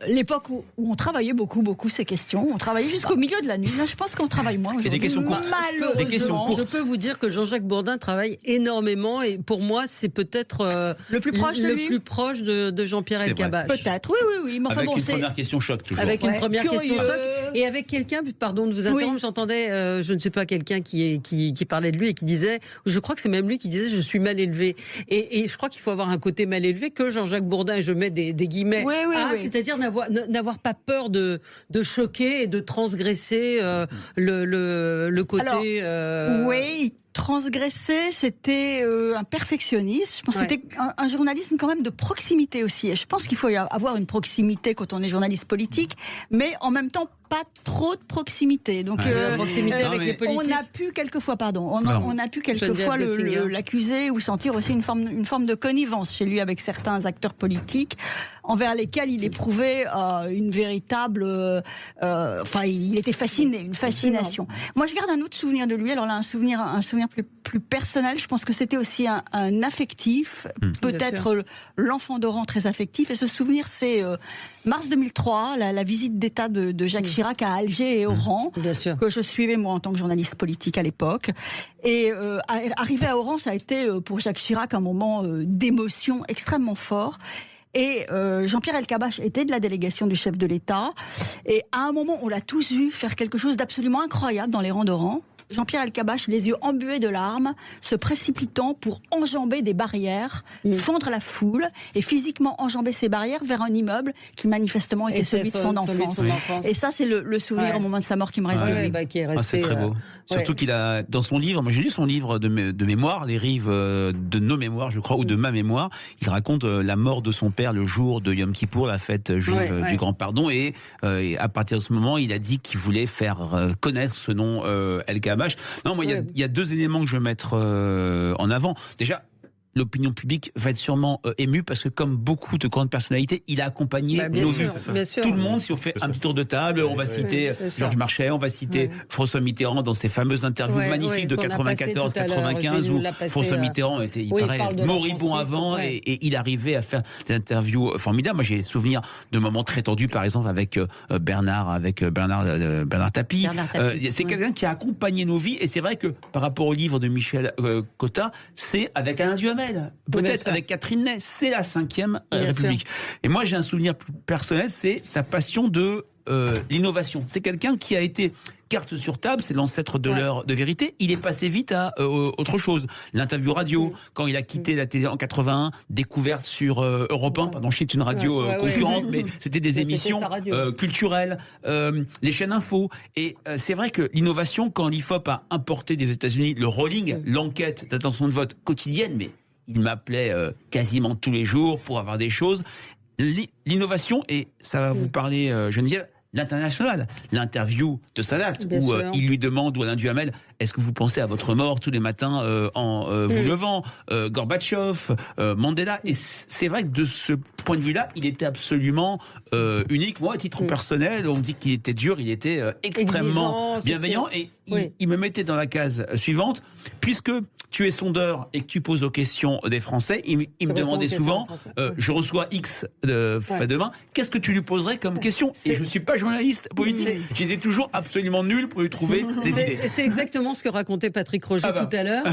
L'époque où on travaillait beaucoup ces questions, on travaillait jusqu'au milieu de la nuit. Là, je pense qu'on travaille moins aujourd'hui. Et des questions courtes. Malheureusement. Je peux vous dire que Jean-Jacques Bourdin travaille énormément et pour moi, c'est peut-être le plus proche de Jean-Pierre Elkabbach. Peut-être, oui. Mais avec une première question choc, toujours. Avec une première question choc. Et avec quelqu'un, pardon de vous interrompre, j'entendais, je ne sais pas, quelqu'un qui parlait de lui et qui disait, je crois que c'est même lui qui disait, je suis mal élevé. Et je crois qu'il faut avoir un côté mal élevé que Jean-Jacques Bourdin, et je mets des guillemets, c'est-à-dire n'avoir pas peur de choquer et de transgresser le côté... Oui, transgresser, c'était un perfectionniste. Je pense que c'était un journalisme quand même de proximité aussi. Et je pense qu'il faut y avoir une proximité quand on est journaliste politique, mais en même temps pas trop de proximité. Donc la proximité avec les politiques. On a pu quelquefois, l'accuser ou sentir aussi une forme de connivence chez lui avec certains acteurs politiques envers lesquels il éprouvait une véritable... il était fasciné, une fascination. Moi, je garde un autre souvenir de lui. Alors là, un souvenir plus personnel. Je pense que c'était aussi un affectif, peut-être l'enfant d'Oran très affectif. Et ce souvenir, c'est mars 2003, la visite d'État de Jacques Chirac à Alger et Oran, que je suivais moi en tant que journaliste politique à l'époque. Et arriver à Oran, ça a été pour Jacques Chirac un moment d'émotion extrêmement fort. Et Jean-Pierre Elkabbach était de la délégation du chef de l'État. Et à un moment, on l'a tous vu faire quelque chose d'absolument incroyable dans les rangs d'Oran. Jean-Pierre Elkabbach, les yeux embués de larmes, se précipitant pour enjamber des barrières, fondre la foule et physiquement enjamber ces barrières vers un immeuble qui manifestement était celui de son enfance. Et ça, c'est le souvenir au moment de sa mort qui me reste de lui. C'est très beau. Surtout qu'il a, dans son livre, moi j'ai lu son livre de mémoire, Les rives de nos mémoires, je crois, ou de ma mémoire, il raconte la mort de son père le jour de Yom Kippour, la fête juive du Grand Pardon, et à partir de ce moment, il a dit qu'il voulait faire connaître ce nom Elkabbach. Non, moi, il y a deux éléments que je veux mettre en avant. Déjà, l'opinion publique va être sûrement émue parce que, comme beaucoup de grandes personnalités, il a accompagné nos vies. Tout le monde, si on fait un petit tour de table, on va citer Georges Marchais, on va citer François Mitterrand dans ses fameuses interviews magnifiques de 94-95 où François Mitterrand était, il paraît, moribond avant et il arrivait à faire des interviews formidables. Moi, j'ai souvenir de moments très tendus, par exemple, avec Bernard Tapie. C'est quelqu'un qui a accompagné nos vies et c'est vrai que par rapport au livre de Michel Cotta, c'est avec Alain Duhamel. Peut-être avec Catherine Ney, c'est la Ve République. Et moi, j'ai un souvenir plus personnel, c'est sa passion de l'innovation. C'est quelqu'un qui a été carte sur table, c'est l'ancêtre de l'heure de vérité. Il est passé vite à autre chose. L'interview radio, quand il a quitté la télé en 81, découverte sur Europe 1, pardon, je cite une radio concurrente, mais c'était des émissions culturelles, les chaînes info. Et c'est vrai que l'innovation, quand l'IFOP a importé des États-Unis le rolling, l'enquête d'intention de vote quotidienne, mais il m'appelait quasiment tous les jours pour avoir des choses. L'innovation, et ça va vous parler, Geneviève, l'international, l'interview de Sadat, où il lui demande, ou Alain Duhamel, est-ce que vous pensez à votre mort tous les matins en vous levant, Gorbatchev, Mandela, et c'est vrai que de ce point de vue-là, il était absolument unique. Moi, à titre personnel, on me dit qu'il était dur, il était extrêmement bienveillant, et il me mettait dans la case suivante, puisque tu es sondeur et que tu poses aux questions des Français, il me demandait souvent, je reçois X demain, qu'est-ce que tu lui poserais comme question? Et je ne suis pas journaliste politique. J'étais toujours absolument nul pour lui trouver des idées. C'est exactement exactement ce que racontait Patrick Roger tout à l'heure.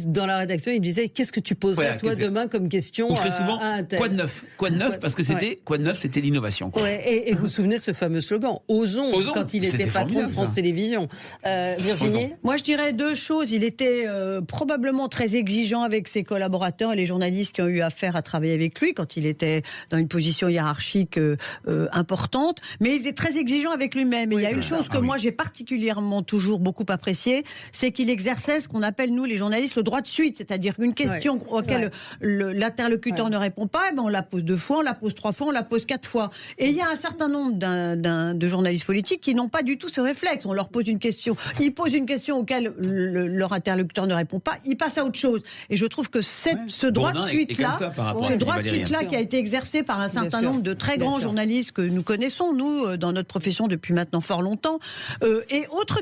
Dans la rédaction, il disait qu'est-ce que tu poserais toi demain comme question très souvent, à un tel. Quoi de neuf parce que quoi de neuf, c'était l'innovation. Et vous vous souvenez de ce fameux slogan Osons, quand il était patron de France Télévisions. Virginie? Moi, je dirais deux choses. Il était probablement très exigeant avec ses collaborateurs et les journalistes qui ont eu affaire à travailler avec lui quand il était dans une position hiérarchique importante. Mais il était très exigeant avec lui-même. Et il y a une chose que moi, j'ai particulièrement toujours beaucoup appréciée, c'est qu'il exerçait ce qu'on appelle, nous, les journalistes, le droit de suite. C'est-à-dire qu'une question auquel l'interlocuteur ne répond pas, on la pose 2 fois, on la pose 3 fois, on la pose 4 fois. Et il y a un certain nombre de journalistes politiques qui n'ont pas du tout ce réflexe. On leur pose une question, ils posent une question auquel leur interlocuteur ne répond pas, ils passent à autre chose. Et je trouve que ce droit de suite-là, qui a été exercé par un certain nombre de très grands journalistes que nous connaissons, nous, dans notre profession depuis maintenant fort longtemps. Et autre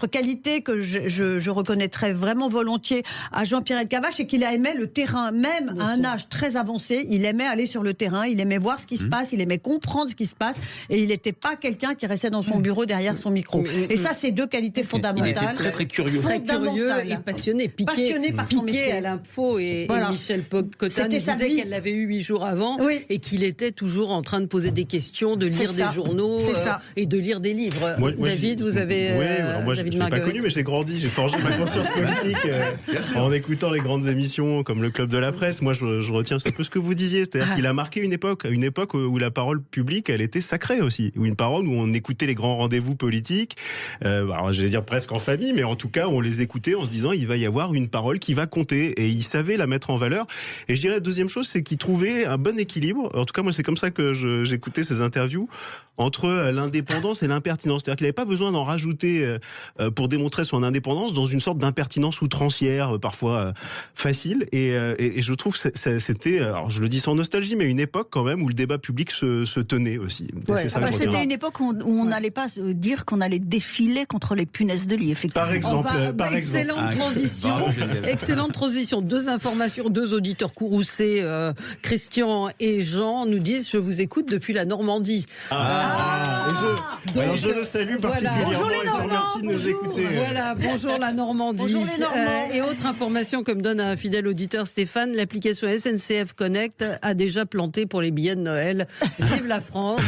qualité que je reconnaîtrais vraiment volontiers à Jean-Pierre Elkabbach, c'est qu'il a aimé le terrain, même à un âge très avancé. Il aimait aller sur le terrain, il aimait voir ce qui se passe, il aimait comprendre ce qui se passe, et il n'était pas quelqu'un qui restait dans son bureau derrière son micro. Et ça, c'est 2 qualités fondamentales. Il était très très curieux. Très curieux et passionné. Passionné par son métier. À l'info et Michel Cotin nous disait qu'elle l'avait eu 8 jours avant et qu'il était toujours en train de poser des questions, de lire des journaux et de lire des livres. David, vous avez... moi, je ne l'ai pas connu, mais j'ai grandi, j'ai forgé ma conscience politique en écoutant les grandes émissions comme le Club de la Presse. Moi, je retiens un peu ce que vous disiez, c'est-à-dire qu'il a marqué une époque où la parole publique, elle était sacrée aussi, où une parole où on écoutait les grands rendez-vous politiques, alors je vais dire presque en famille, mais en tout cas, on les écoutait en se disant il va y avoir une parole qui va compter, et il savait la mettre en valeur. Et je dirais, deuxième chose, c'est qu'il trouvait un bon équilibre, en tout cas moi c'est comme ça que j'écoutais ces interviews, entre l'indépendance et l'impertinence. C'est-à-dire qu'il n'avait pas besoin d'en rajouter pour démontrer son indépendance dans une sorte d'impertinence outrancière, parfois facile. Et je trouve que c'était, alors je le dis sans nostalgie, mais une époque quand même où le débat public se tenait aussi. C'était une époque où on n'allait pas dire qu'on allait défiler contre les punaises de lit, effectivement. Excellente transition. 2 informations, 2 auditeurs courroucés, Christian et Jean, nous disent je vous écoute depuis la Normandie. Alors je le salue particulièrement et je vous remercie de nous écouter. Bonjour la Normandie. Bonjour les Normands. Et autre information, comme donne un fidèle auditeur Stéphane, l'application SNCF Connect a déjà planté pour les billets de Noël. Vive la France,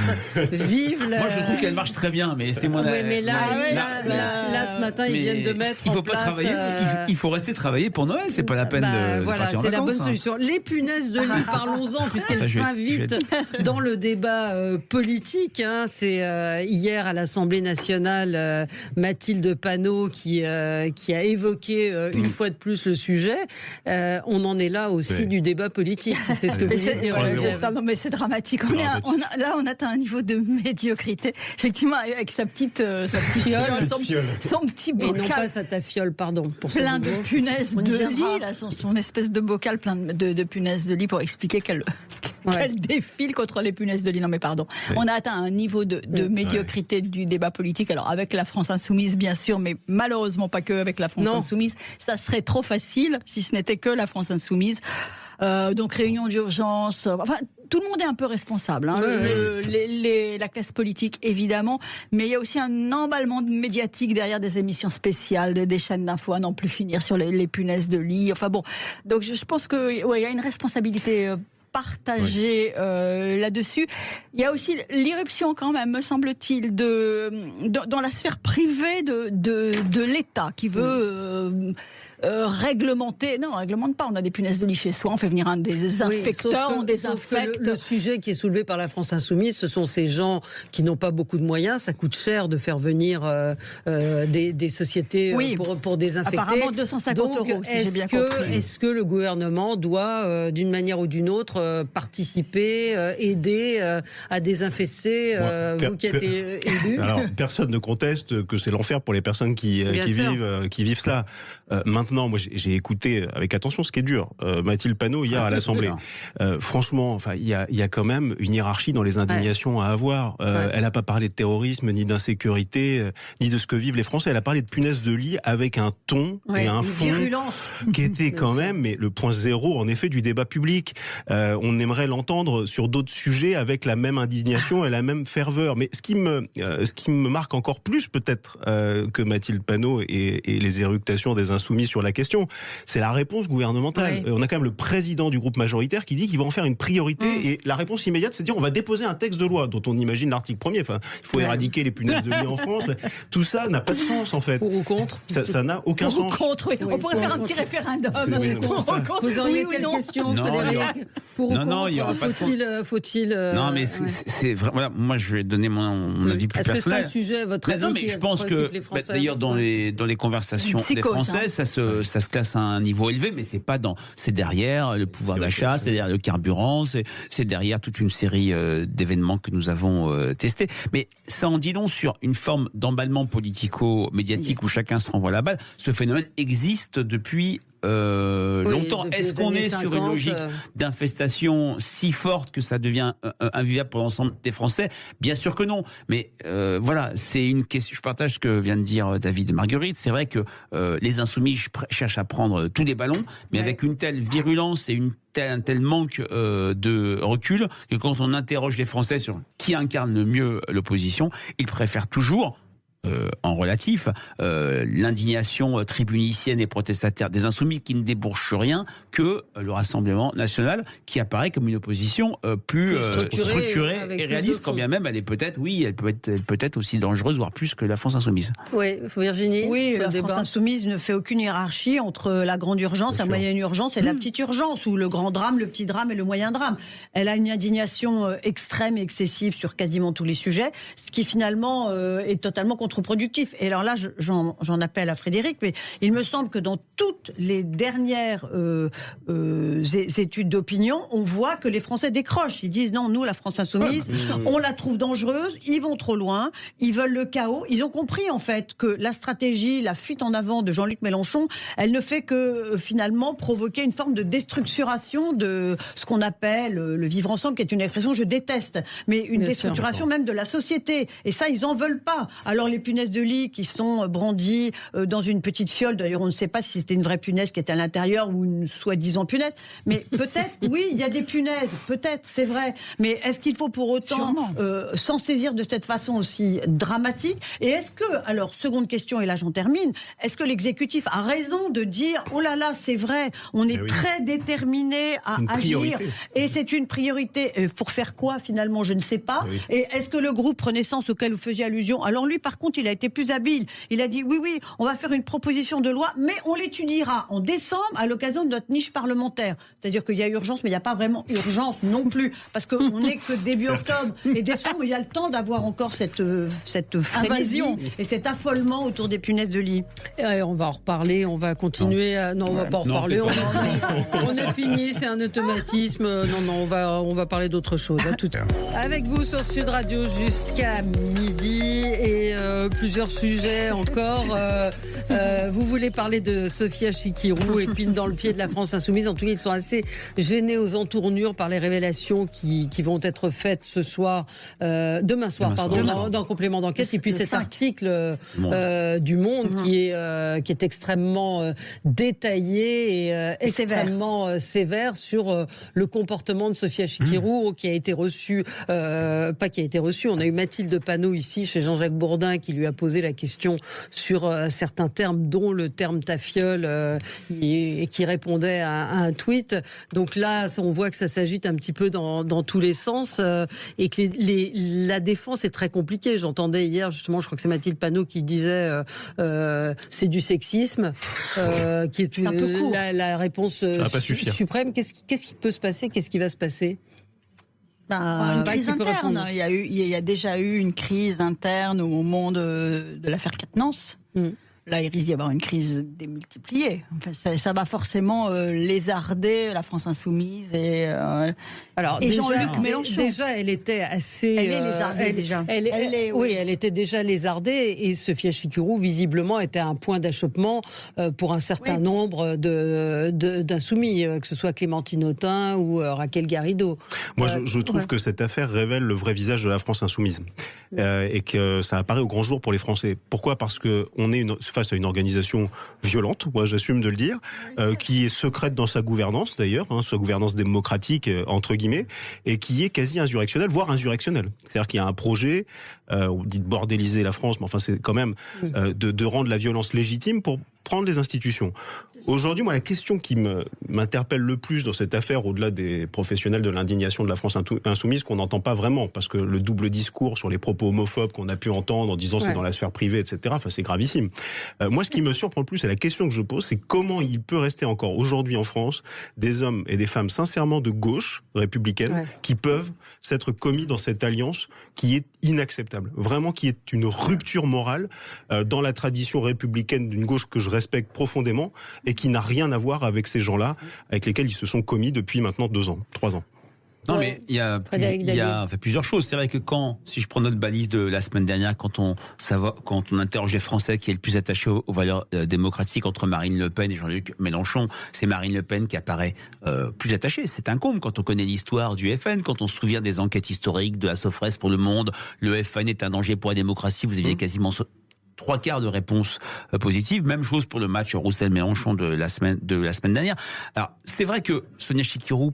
vive la... Moi je trouve qu'elle marche très bien, mais c'est mon avis. Mais là, ce matin, ils viennent de mettre en place... Il faut rester travailler pour Noël, c'est pas la peine de partir en vacances. C'est la bonne solution. Les punaises de lit, parlons-en, puisqu'elles s'invitent dans le débat politique. C'est hier à l'Assemblée nationale Mathilde Panot qui a évoqué une fois de plus le sujet. On en est là aussi du débat politique. C'est ce que vous dites. Non, mais c'est dramatique. On atteint un niveau de médiocrité. Effectivement, avec sa petite fiole, son petit bocal. Et non pas sa tafiole, pardon. Plein de punaises de lit, là, son espèce de bocal plein de punaises de lit pour expliquer qu'elle défile contre les punaises de lit. Non mais pardon. On a atteint un niveau de médiocrité du débat politique. Alors avec la France Insoumise bien sûr, mais malheureusement pas que avec la France Insoumise. Ça serait trop facile si ce n'était que la France Insoumise. Donc réunion d'urgence, enfin tout le monde est un peu responsable, la classe politique évidemment, mais il y a aussi un emballement médiatique derrière des émissions spéciales, des chaînes d'infos à n'en plus finir sur les punaises de lit, enfin bon, donc je pense qu'il y a une responsabilité partagé là-dessus. Il y a aussi l'irruption quand même, me semble-t-il, dans la sphère privée de l'État qui veut réglementer. Non, on réglemente pas. On a des punaises de lit chez soi, on fait venir un désinfecteur, on désinfecte. Le sujet qui est soulevé par la France Insoumise, ce sont ces gens qui n'ont pas beaucoup de moyens. Ça coûte cher de faire venir des sociétés pour désinfecter. Apparemment 250 € si j'ai bien compris. Est-ce que le gouvernement doit, d'une manière ou d'une autre, participer, aider à désinfecter, vous qui êtes élu? Alors, personne ne conteste que c'est l'enfer pour les personnes qui vivent cela. Maintenant, non, moi j'ai écouté avec attention ce qui est dur. Mathilde Panot hier à l'Assemblée. Franchement, enfin, il y a quand même une hiérarchie dans les indignations à avoir. Elle n'a pas parlé de terrorisme, ni d'insécurité, ni de ce que vivent les Français. Elle a parlé de punaises de lit avec un ton et un fond qui était quand même, mais le point zéro en effet du débat public. On aimerait l'entendre sur d'autres sujets avec la même indignation et la même ferveur. Mais ce qui me marque encore plus peut-être que Mathilde Panot et les éructations des Insoumis sur la question, c'est la réponse gouvernementale. On a quand même le président du groupe majoritaire qui dit qu'il va en faire une priorité et la réponse immédiate, c'est de dire on va déposer un texte de loi dont on imagine l'article 1er. Enfin, il faut éradiquer les punaises de lit en France. Tout ça n'a pas de sens en fait. Pour ou contre? Ça n'a aucun sens. Contre, oui. On pourrait faire un petit référendum. Vous auriez quelle question, Frédéric? Pour ou contre? Il y aura pas de faut-il Non, mais c'est vraiment. Voilà, moi, je vais donner mon avis plus personnel. Est-ce que c'est un sujet, votre avis? Non, mais je pense que d'ailleurs dans les conversations des Français, ça se classe à un niveau élevé, mais c'est derrière le pouvoir d'achat, c'est derrière le carburant, c'est derrière toute une série d'événements que nous avons testés. Mais ça en dit long sur une forme d'emballement politico-médiatique où chacun se renvoie la balle. Ce phénomène existe depuis longtemps. Est-ce qu'on est sur une logique d'infestation si forte que ça devient invivable pour l'ensemble des Français? Bien sûr que non. Mais voilà, c'est une question. Je partage ce que vient de dire David et Marguerite. C'est vrai que les Insoumis cherchent à prendre tous les ballons, mais avec une telle virulence et un tel manque de recul que quand on interroge les Français sur qui incarne le mieux l'opposition, ils préfèrent toujours en relatif, l'indignation tribunicienne et protestataire des Insoumis qui ne débouche rien que le Rassemblement national qui apparaît comme une opposition plus structurée et réaliste, quand bien même elle peut être aussi dangereuse, voire plus que la France Insoumise. Oui, Virginie. Oui, la France Insoumise ne fait aucune hiérarchie entre la grande urgence, la moyenne urgence et la petite urgence, ou le grand drame, le petit drame et le moyen drame. Elle a une indignation extrême et excessive sur quasiment tous les sujets, ce qui finalement est totalement contre-productif. Et alors là, j'en appelle à Frédéric, mais il me semble que dans toutes les dernières études d'opinion, on voit que les Français décrochent. Ils disent non, nous, la France Insoumise, on la trouve dangereuse, ils vont trop loin, ils veulent le chaos. Ils ont compris en fait que la stratégie, la fuite en avant de Jean-Luc Mélenchon, elle ne fait que finalement provoquer une forme de déstructuration de ce qu'on appelle le vivre ensemble, qui est une expression que je déteste, mais une déstructuration même de la société. Et ça, ils en veulent pas. Alors les punaises de lit qui sont brandies dans une petite fiole, d'ailleurs on ne sait pas si c'était une vraie punaise qui était à l'intérieur ou une soi-disant punaise, mais peut-être, oui, il y a des punaises, peut-être, c'est vrai, mais est-ce qu'il faut pour autant s'en saisir de cette façon aussi dramatique? Et est-ce que, alors seconde question, et là j'en termine, est-ce que l'exécutif a raison de dire oh là là, c'est vrai, on est très déterminé à agir et c'est une priorité, pour faire quoi finalement, je ne sais pas. Et est-ce que le groupe Renaissance auquel vous faisiez allusion, alors lui par contre il a été plus habile, il a dit oui, on va faire une proposition de loi, mais on l'étudiera en décembre à l'occasion de notre niche parlementaire. C'est-à-dire qu'il y a urgence, mais il n'y a pas vraiment urgence non plus, parce qu'on n'est que début octobre et décembre, il y a le temps d'avoir encore cette frénésie et cet affolement autour des punaises de lit. Et on va en reparler, on va continuer. Non, on va pas en reparler. On est fini, c'est un automatisme. Non, on va parler d'autre chose. Tout avec vous sur Sud Radio jusqu'à midi et plusieurs sujets encore. Vous voulez parler de Sophia Chikirou, épine dans le pied de la France Insoumise. En tout cas, ils sont assez gênés aux entournures par les révélations qui vont être faites ce soir, demain soir, dans complément d'enquête. Et puis cet article du Monde qui est extrêmement détaillé et extrêmement sévère sur le comportement de Sophia Chikirou, qui a été reçu, pas qui a été reçu. On a eu Mathilde Panot ici chez Jean-Jacques Bourdin qui lui a posé la question sur certains termes, dont le terme tafiole, et qui répondait à un tweet. Donc là, on voit que ça s'agite un petit peu dans tous les sens et que la défense est très compliquée. J'entendais hier, justement, je crois que c'est Mathilde Panot qui disait c'est du sexisme, qui est un peu court. La réponse suprême. Qu'est-ce qui peut se passer? Qu'est-ce qui va se passer? Une crise interne. Il y a déjà eu une crise interne au moment de l'affaire Quatennens. Là, il risque d'y avoir une crise démultipliée. Enfin, ça va forcément lézarder la France Insoumise Alors, et Jean-Luc Mélenchon. Déjà, elle était assez... Elle est lézardée, déjà. Oui, elle était déjà lézardée. Et Sophia Chikirou, visiblement, était un point d'achoppement pour un certain nombre d'insoumis, que ce soit Clémentine Autain ou Raquel Garrido. Moi, je trouve que cette affaire révèle le vrai visage de la France insoumise. Et que ça apparaît au grand jour pour les Français. Pourquoi ? Parce qu'on est face à une organisation violente, moi j'assume de le dire, qui est secrète dans sa gouvernance d'ailleurs, sa gouvernance démocratique, entre guillemets, et qui est quasi insurrectionnelle, voire insurrectionnelle. C'est-à-dire qu'il y a un projet, on dit de bordéliser la France, mais enfin c'est quand même de rendre la violence légitime pour prendre les institutions. Aujourd'hui, moi, la question qui m'interpelle le plus dans cette affaire, au-delà des professionnels de l'indignation de la France insoumise, qu'on n'entend pas vraiment, parce que le double discours sur les propos homophobes qu'on a pu entendre en disant c'est dans la sphère privée, etc., enfin, c'est gravissime. Moi, ce qui me surprend le plus, c'est la question que je pose, c'est comment il peut rester encore aujourd'hui en France des hommes et des femmes sincèrement de gauche républicaine qui peuvent s'être commis dans cette alliance qui est inacceptable. Vraiment, qui est une rupture morale dans la tradition républicaine d'une gauche que je respecte profondément et qui n'a rien à voir avec ces gens-là avec lesquels ils se sont commis depuis maintenant 3 ans. Non, mais il y a plusieurs choses. C'est vrai que si je prends notre balise de la semaine dernière, quand on interroge les Français qui est le plus attaché aux valeurs démocratiques entre Marine Le Pen et Jean-Luc Mélenchon, c'est Marine Le Pen qui apparaît plus attachée. C'est un comble quand on connaît l'histoire du FN, quand on se souvient des enquêtes historiques de la Sofres pour Le Monde. Le FN est un danger pour la démocratie. Vous aviez quasiment 3/4 de réponses positives. Même chose pour le match Roussel-Mélenchon de la semaine dernière. Alors, c'est vrai que Sonia Chikirou,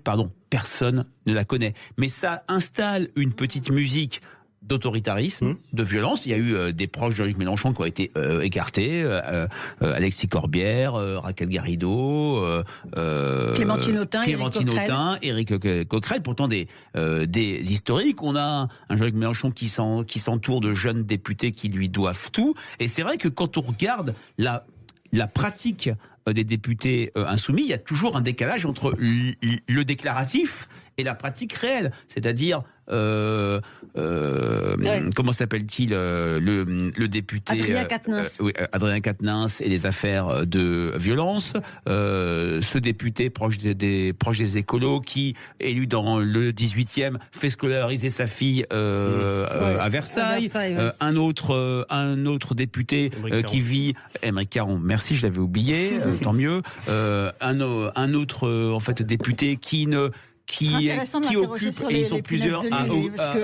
personne ne la connaît. Mais ça installe une petite musique d'autoritarisme, de violence. Il y a eu des proches de Jean-Luc Mélenchon qui ont été écartés, Alexis Corbière, Raquel Garrido, Clémentine Autain, Éric Coquerel, pourtant des historiques. On a un Jean-Luc Mélenchon qui s'entoure de jeunes députés qui lui doivent tout. Et c'est vrai que quand on regarde la pratique des députés insoumis, il y a toujours un décalage entre le déclaratif et la pratique réelle. C'est-à-dire, comment s'appelle-t-il, le député Adrien Quatennens et les affaires de violence, ce député proche des écolos qui, élu dans le 18e, fait scolariser sa fille à Versailles, un autre député qui vit, Émeric Caron, merci, je l'avais oublié, tant mieux, un autre en fait député qui occupe, et ils sont plusieurs à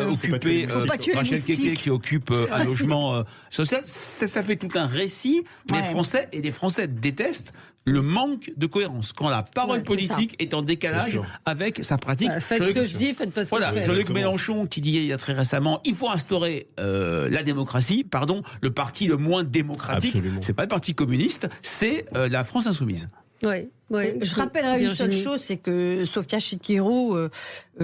occuper, Rachel Keke qui occupe un logement social. Ça fait tout un récit. Les Français et les Français détestent le manque de cohérence. Quand la parole politique est en décalage avec sa pratique. Faites ce que je dis, faites pas ce que je fais. Jean-Luc Mélenchon qui dit il y a très récemment, il faut instaurer la démocratie, le parti le moins démocratique. Absolument. C'est pas le parti communiste, c'est la France insoumise. Oui. Je rappellerai une seule chose, c'est que Sophia Chikirou,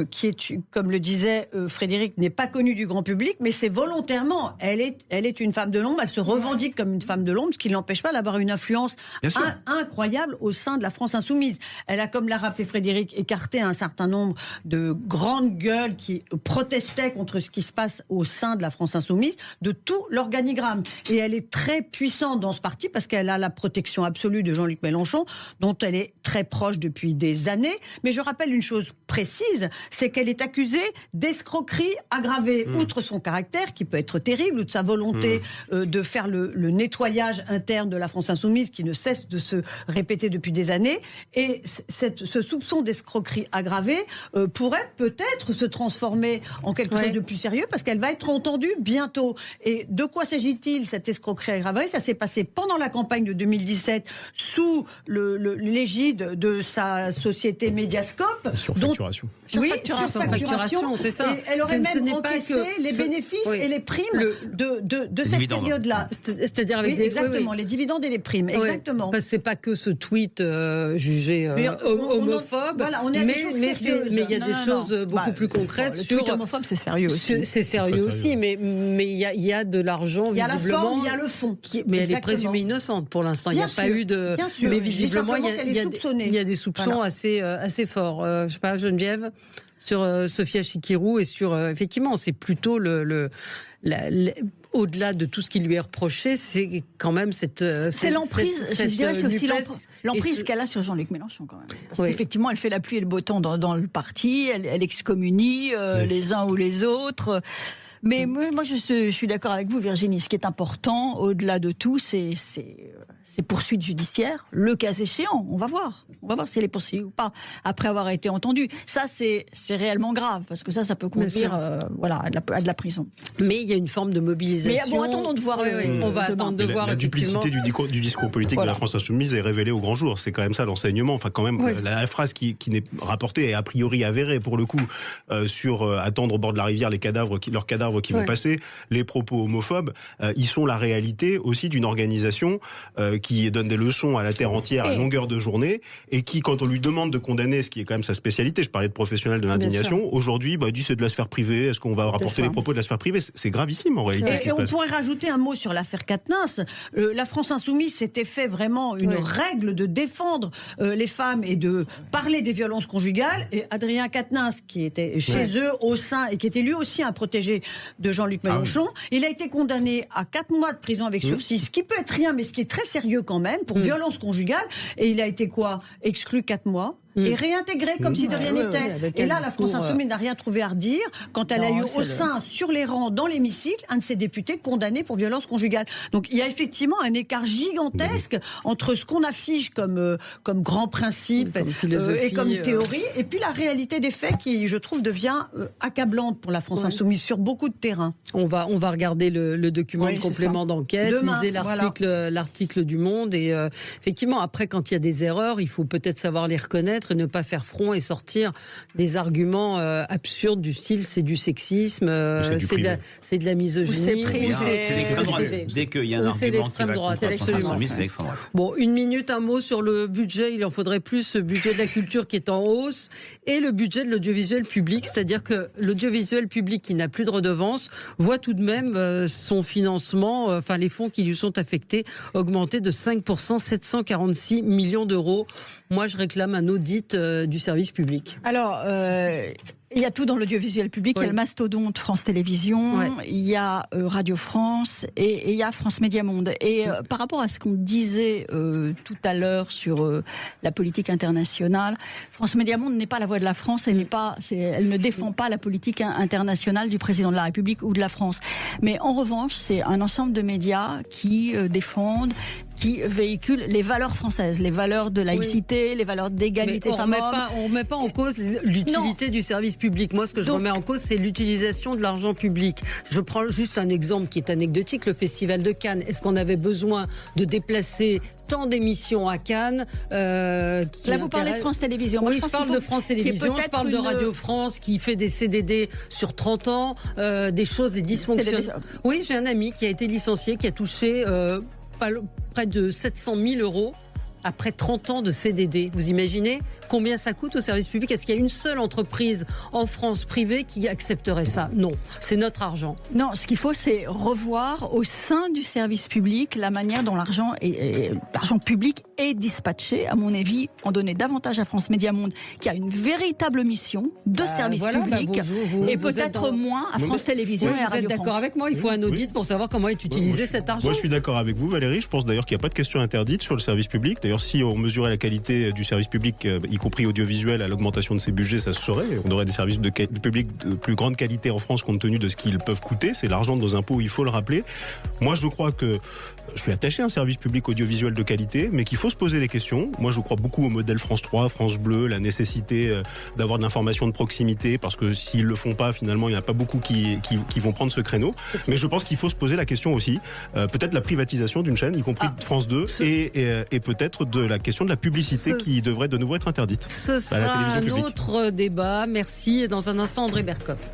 qui est, comme le disait Frédéric, n'est pas connue du grand public, mais c'est volontairement. Elle est une femme de l'ombre, elle se revendique comme une femme de l'ombre, ce qui ne l'empêche pas d'avoir une influence incroyable au sein de la France insoumise. Elle a, comme l'a rappelé Frédéric, écarté un certain nombre de grandes gueules qui protestaient contre ce qui se passe au sein de la France insoumise, de tout l'organigramme. Et elle est très puissante dans ce parti parce qu'elle a la protection absolue de Jean-Luc Mélenchon, dont elle est très proche depuis des années. Mais je rappelle une chose précise, c'est qu'elle est accusée d'escroquerie aggravée, outre son caractère qui peut être terrible, ou de sa volonté de faire le nettoyage interne de la France insoumise qui ne cesse de se répéter depuis des années. Et ce soupçon d'escroquerie aggravée pourrait peut-être se transformer en quelque chose de plus sérieux parce qu'elle va être entendue bientôt. Et de quoi s'agit-il, cette escroquerie aggravée? Ça s'est passé pendant la campagne de 2017 sous l'égide de sa société Mediascope. Surfacturation. Surfacturation, c'est ça. Et elle aurait même encaissé les bénéfices et les primes de cette période-là. C'est-à-dire avec exactement, les dividendes et les primes. Exactement. Parce que c'est pas que ce tweet jugé homophobe, mais il y a des choses beaucoup plus concrètes. Le tweet homophobe, c'est sérieux aussi. C'est sérieux aussi, mais il y a de l'argent, visiblement. Il y a la forme, il y a le fond. Mais elle est présumée innocente pour l'instant. Il n'y a pas eu de... Mais visiblement, il y a des soupçons assez forts. Je ne sais pas, Geneviève? Sophia Chikirou et sur effectivement, c'est plutôt au-delà de tout ce qui lui est reproché, c'est quand même c'est l'emprise. Je dirais c'est aussi l'emprise qu'elle a sur Jean-Luc Mélenchon quand même. Parce qu'effectivement, elle fait la pluie et le beau temps dans le parti. Elle excommunie les uns ou les autres. Mais moi, je suis d'accord avec vous, Virginie. Ce qui est important, au-delà de tout, c'est poursuites judiciaires. Le cas échéant, on va voir si elle est poursuivie ou pas, après avoir été entendue. Ça, c'est réellement grave, parce que ça peut conduire à de la prison. Mais il y a une forme de mobilisation. Mais bon, attendons de voir. On va attendre de voir. La duplicité du discours politique de la France insoumise est révélée au grand jour. C'est quand même ça l'enseignement. Enfin, quand même, la phrase qui n'est rapportée est a priori avérée, pour le coup, sur attendre au bord de la rivière leurs cadavres qui vont passer, les propos homophobes, ils sont la réalité aussi d'une organisation qui donne des leçons à la terre entière à longueur de journée, et qui, quand on lui demande de condamner, ce qui est quand même sa spécialité, je parlais de professionnel de l'indignation, aujourd'hui dit c'est de la sphère privée, est-ce qu'on va rapporter les propos de la sphère privée? C'est gravissime en réalité. Et on pourrait rajouter un mot sur l'affaire Quatennens. La France insoumise s'était fait vraiment une règle de défendre les femmes et de parler des violences conjugales, et Adrien Quatennens, qui était chez eux au sein et qui était lui aussi un protégé de Jean-Luc Mélenchon, il a été condamné à 4 mois de prison avec sursis, ce qui peut être rien, mais ce qui est très sérieux quand même, pour violence conjugale, et il a été exclu 4 mois. Et réintégré comme si de rien n'était. Et là, la France insoumise n'a rien trouvé à redire quand elle a eu au sein, sur les rangs, dans l'hémicycle, un de ses députés condamné pour violence conjugale. Donc il y a effectivement un écart gigantesque entre ce qu'on affiche comme grand principe et comme théorie, et puis la réalité des faits qui, je trouve, devient accablante pour la France insoumise sur beaucoup de terrains. On va regarder le document de complément d'enquête, lisez l'article du Monde, et effectivement, après, quand il y a des erreurs, il faut peut-être savoir les reconnaître et ne pas faire front et sortir des arguments absurdes du style c'est du sexisme, c'est de la misogynie. C'est l'extrême droite. Dès qu'il y a un argument qui va contre la France insoumise, c'est l'extrême droite. Bon, une minute, un mot sur le budget. Il en faudrait plus, le budget de la culture qui est en hausse et le budget de l'audiovisuel public. C'est-à-dire que l'audiovisuel public qui n'a plus de redevance voit tout de même son financement, les fonds qui lui sont affectés, augmenter de 5%, 746 millions d'euros. Moi, je réclame un audit du service public. Alors, il y a tout dans l'audiovisuel public. Il y a le mastodonte France Télévisions, il y a Radio France et il y a France Média Monde. Et par rapport à ce qu'on disait tout à l'heure sur la politique internationale, France Média Monde n'est pas la voix de la France, elle ne défend pas la politique internationale du président de la République ou de la France. Mais en revanche, c'est un ensemble de médias qui défendent, qui véhiculent les valeurs françaises, les valeurs de laïcité, les valeurs d'égalité femmes-hommes. On ne remet pas en cause l'utilité du service public. Moi, ce que je remets en cause, c'est l'utilisation de l'argent public. Je prends juste un exemple qui est anecdotique, le Festival de Cannes. Est-ce qu'on avait besoin de déplacer tant d'émissions à Cannes Là, vous parlez de France Télévisions. Oui, je parle de France Télévisions, je parle de Radio France qui fait des CDD sur 30 ans, des choses, des dysfonctionnements. Oui, j'ai un ami qui a été licencié, qui a touché près de 700 000 euros après 30 ans de CDD. Vous imaginez combien ça coûte au service public? Est-ce qu'il y a une seule entreprise en France privée qui accepterait ça? Non, c'est notre argent. Non, ce qu'il faut, c'est revoir au sein du service public la manière dont l'argent public est dispatché. À mon avis, en donner davantage à France Média Monde, qui a une véritable mission de service public, et peut-être moins à France Télévisions et à Radio France. Vous êtes d'accord avec moi? Il faut un audit pour savoir comment est utilisé cet argent. Moi, je suis d'accord avec vous, Valérie. Je pense d'ailleurs qu'il n'y a pas de question interdite sur le service public. D'ailleurs, si on mesurait la qualité du service public, y compris audiovisuel, à l'augmentation de ses budgets, ça se saurait. On aurait des services de public de plus grande qualité en France compte tenu de ce qu'ils peuvent coûter. C'est l'argent de nos impôts, il faut le rappeler. Moi, je crois que je suis attaché à un service public audiovisuel de qualité, mais qu'il faut se poser des questions. Moi, je crois beaucoup au modèle France 3, France Bleu, la nécessité d'avoir de l'information de proximité, parce que s'ils le font pas, finalement, il n'y en a pas beaucoup qui vont prendre ce créneau. Mais je pense qu'il faut se poser la question aussi, peut-être la privatisation d'une chaîne, y compris France 2, et peut-être de la question de la publicité qui devrait de nouveau être interdite. Ce sera un autre débat. Merci. Et dans un instant, André Berkoff.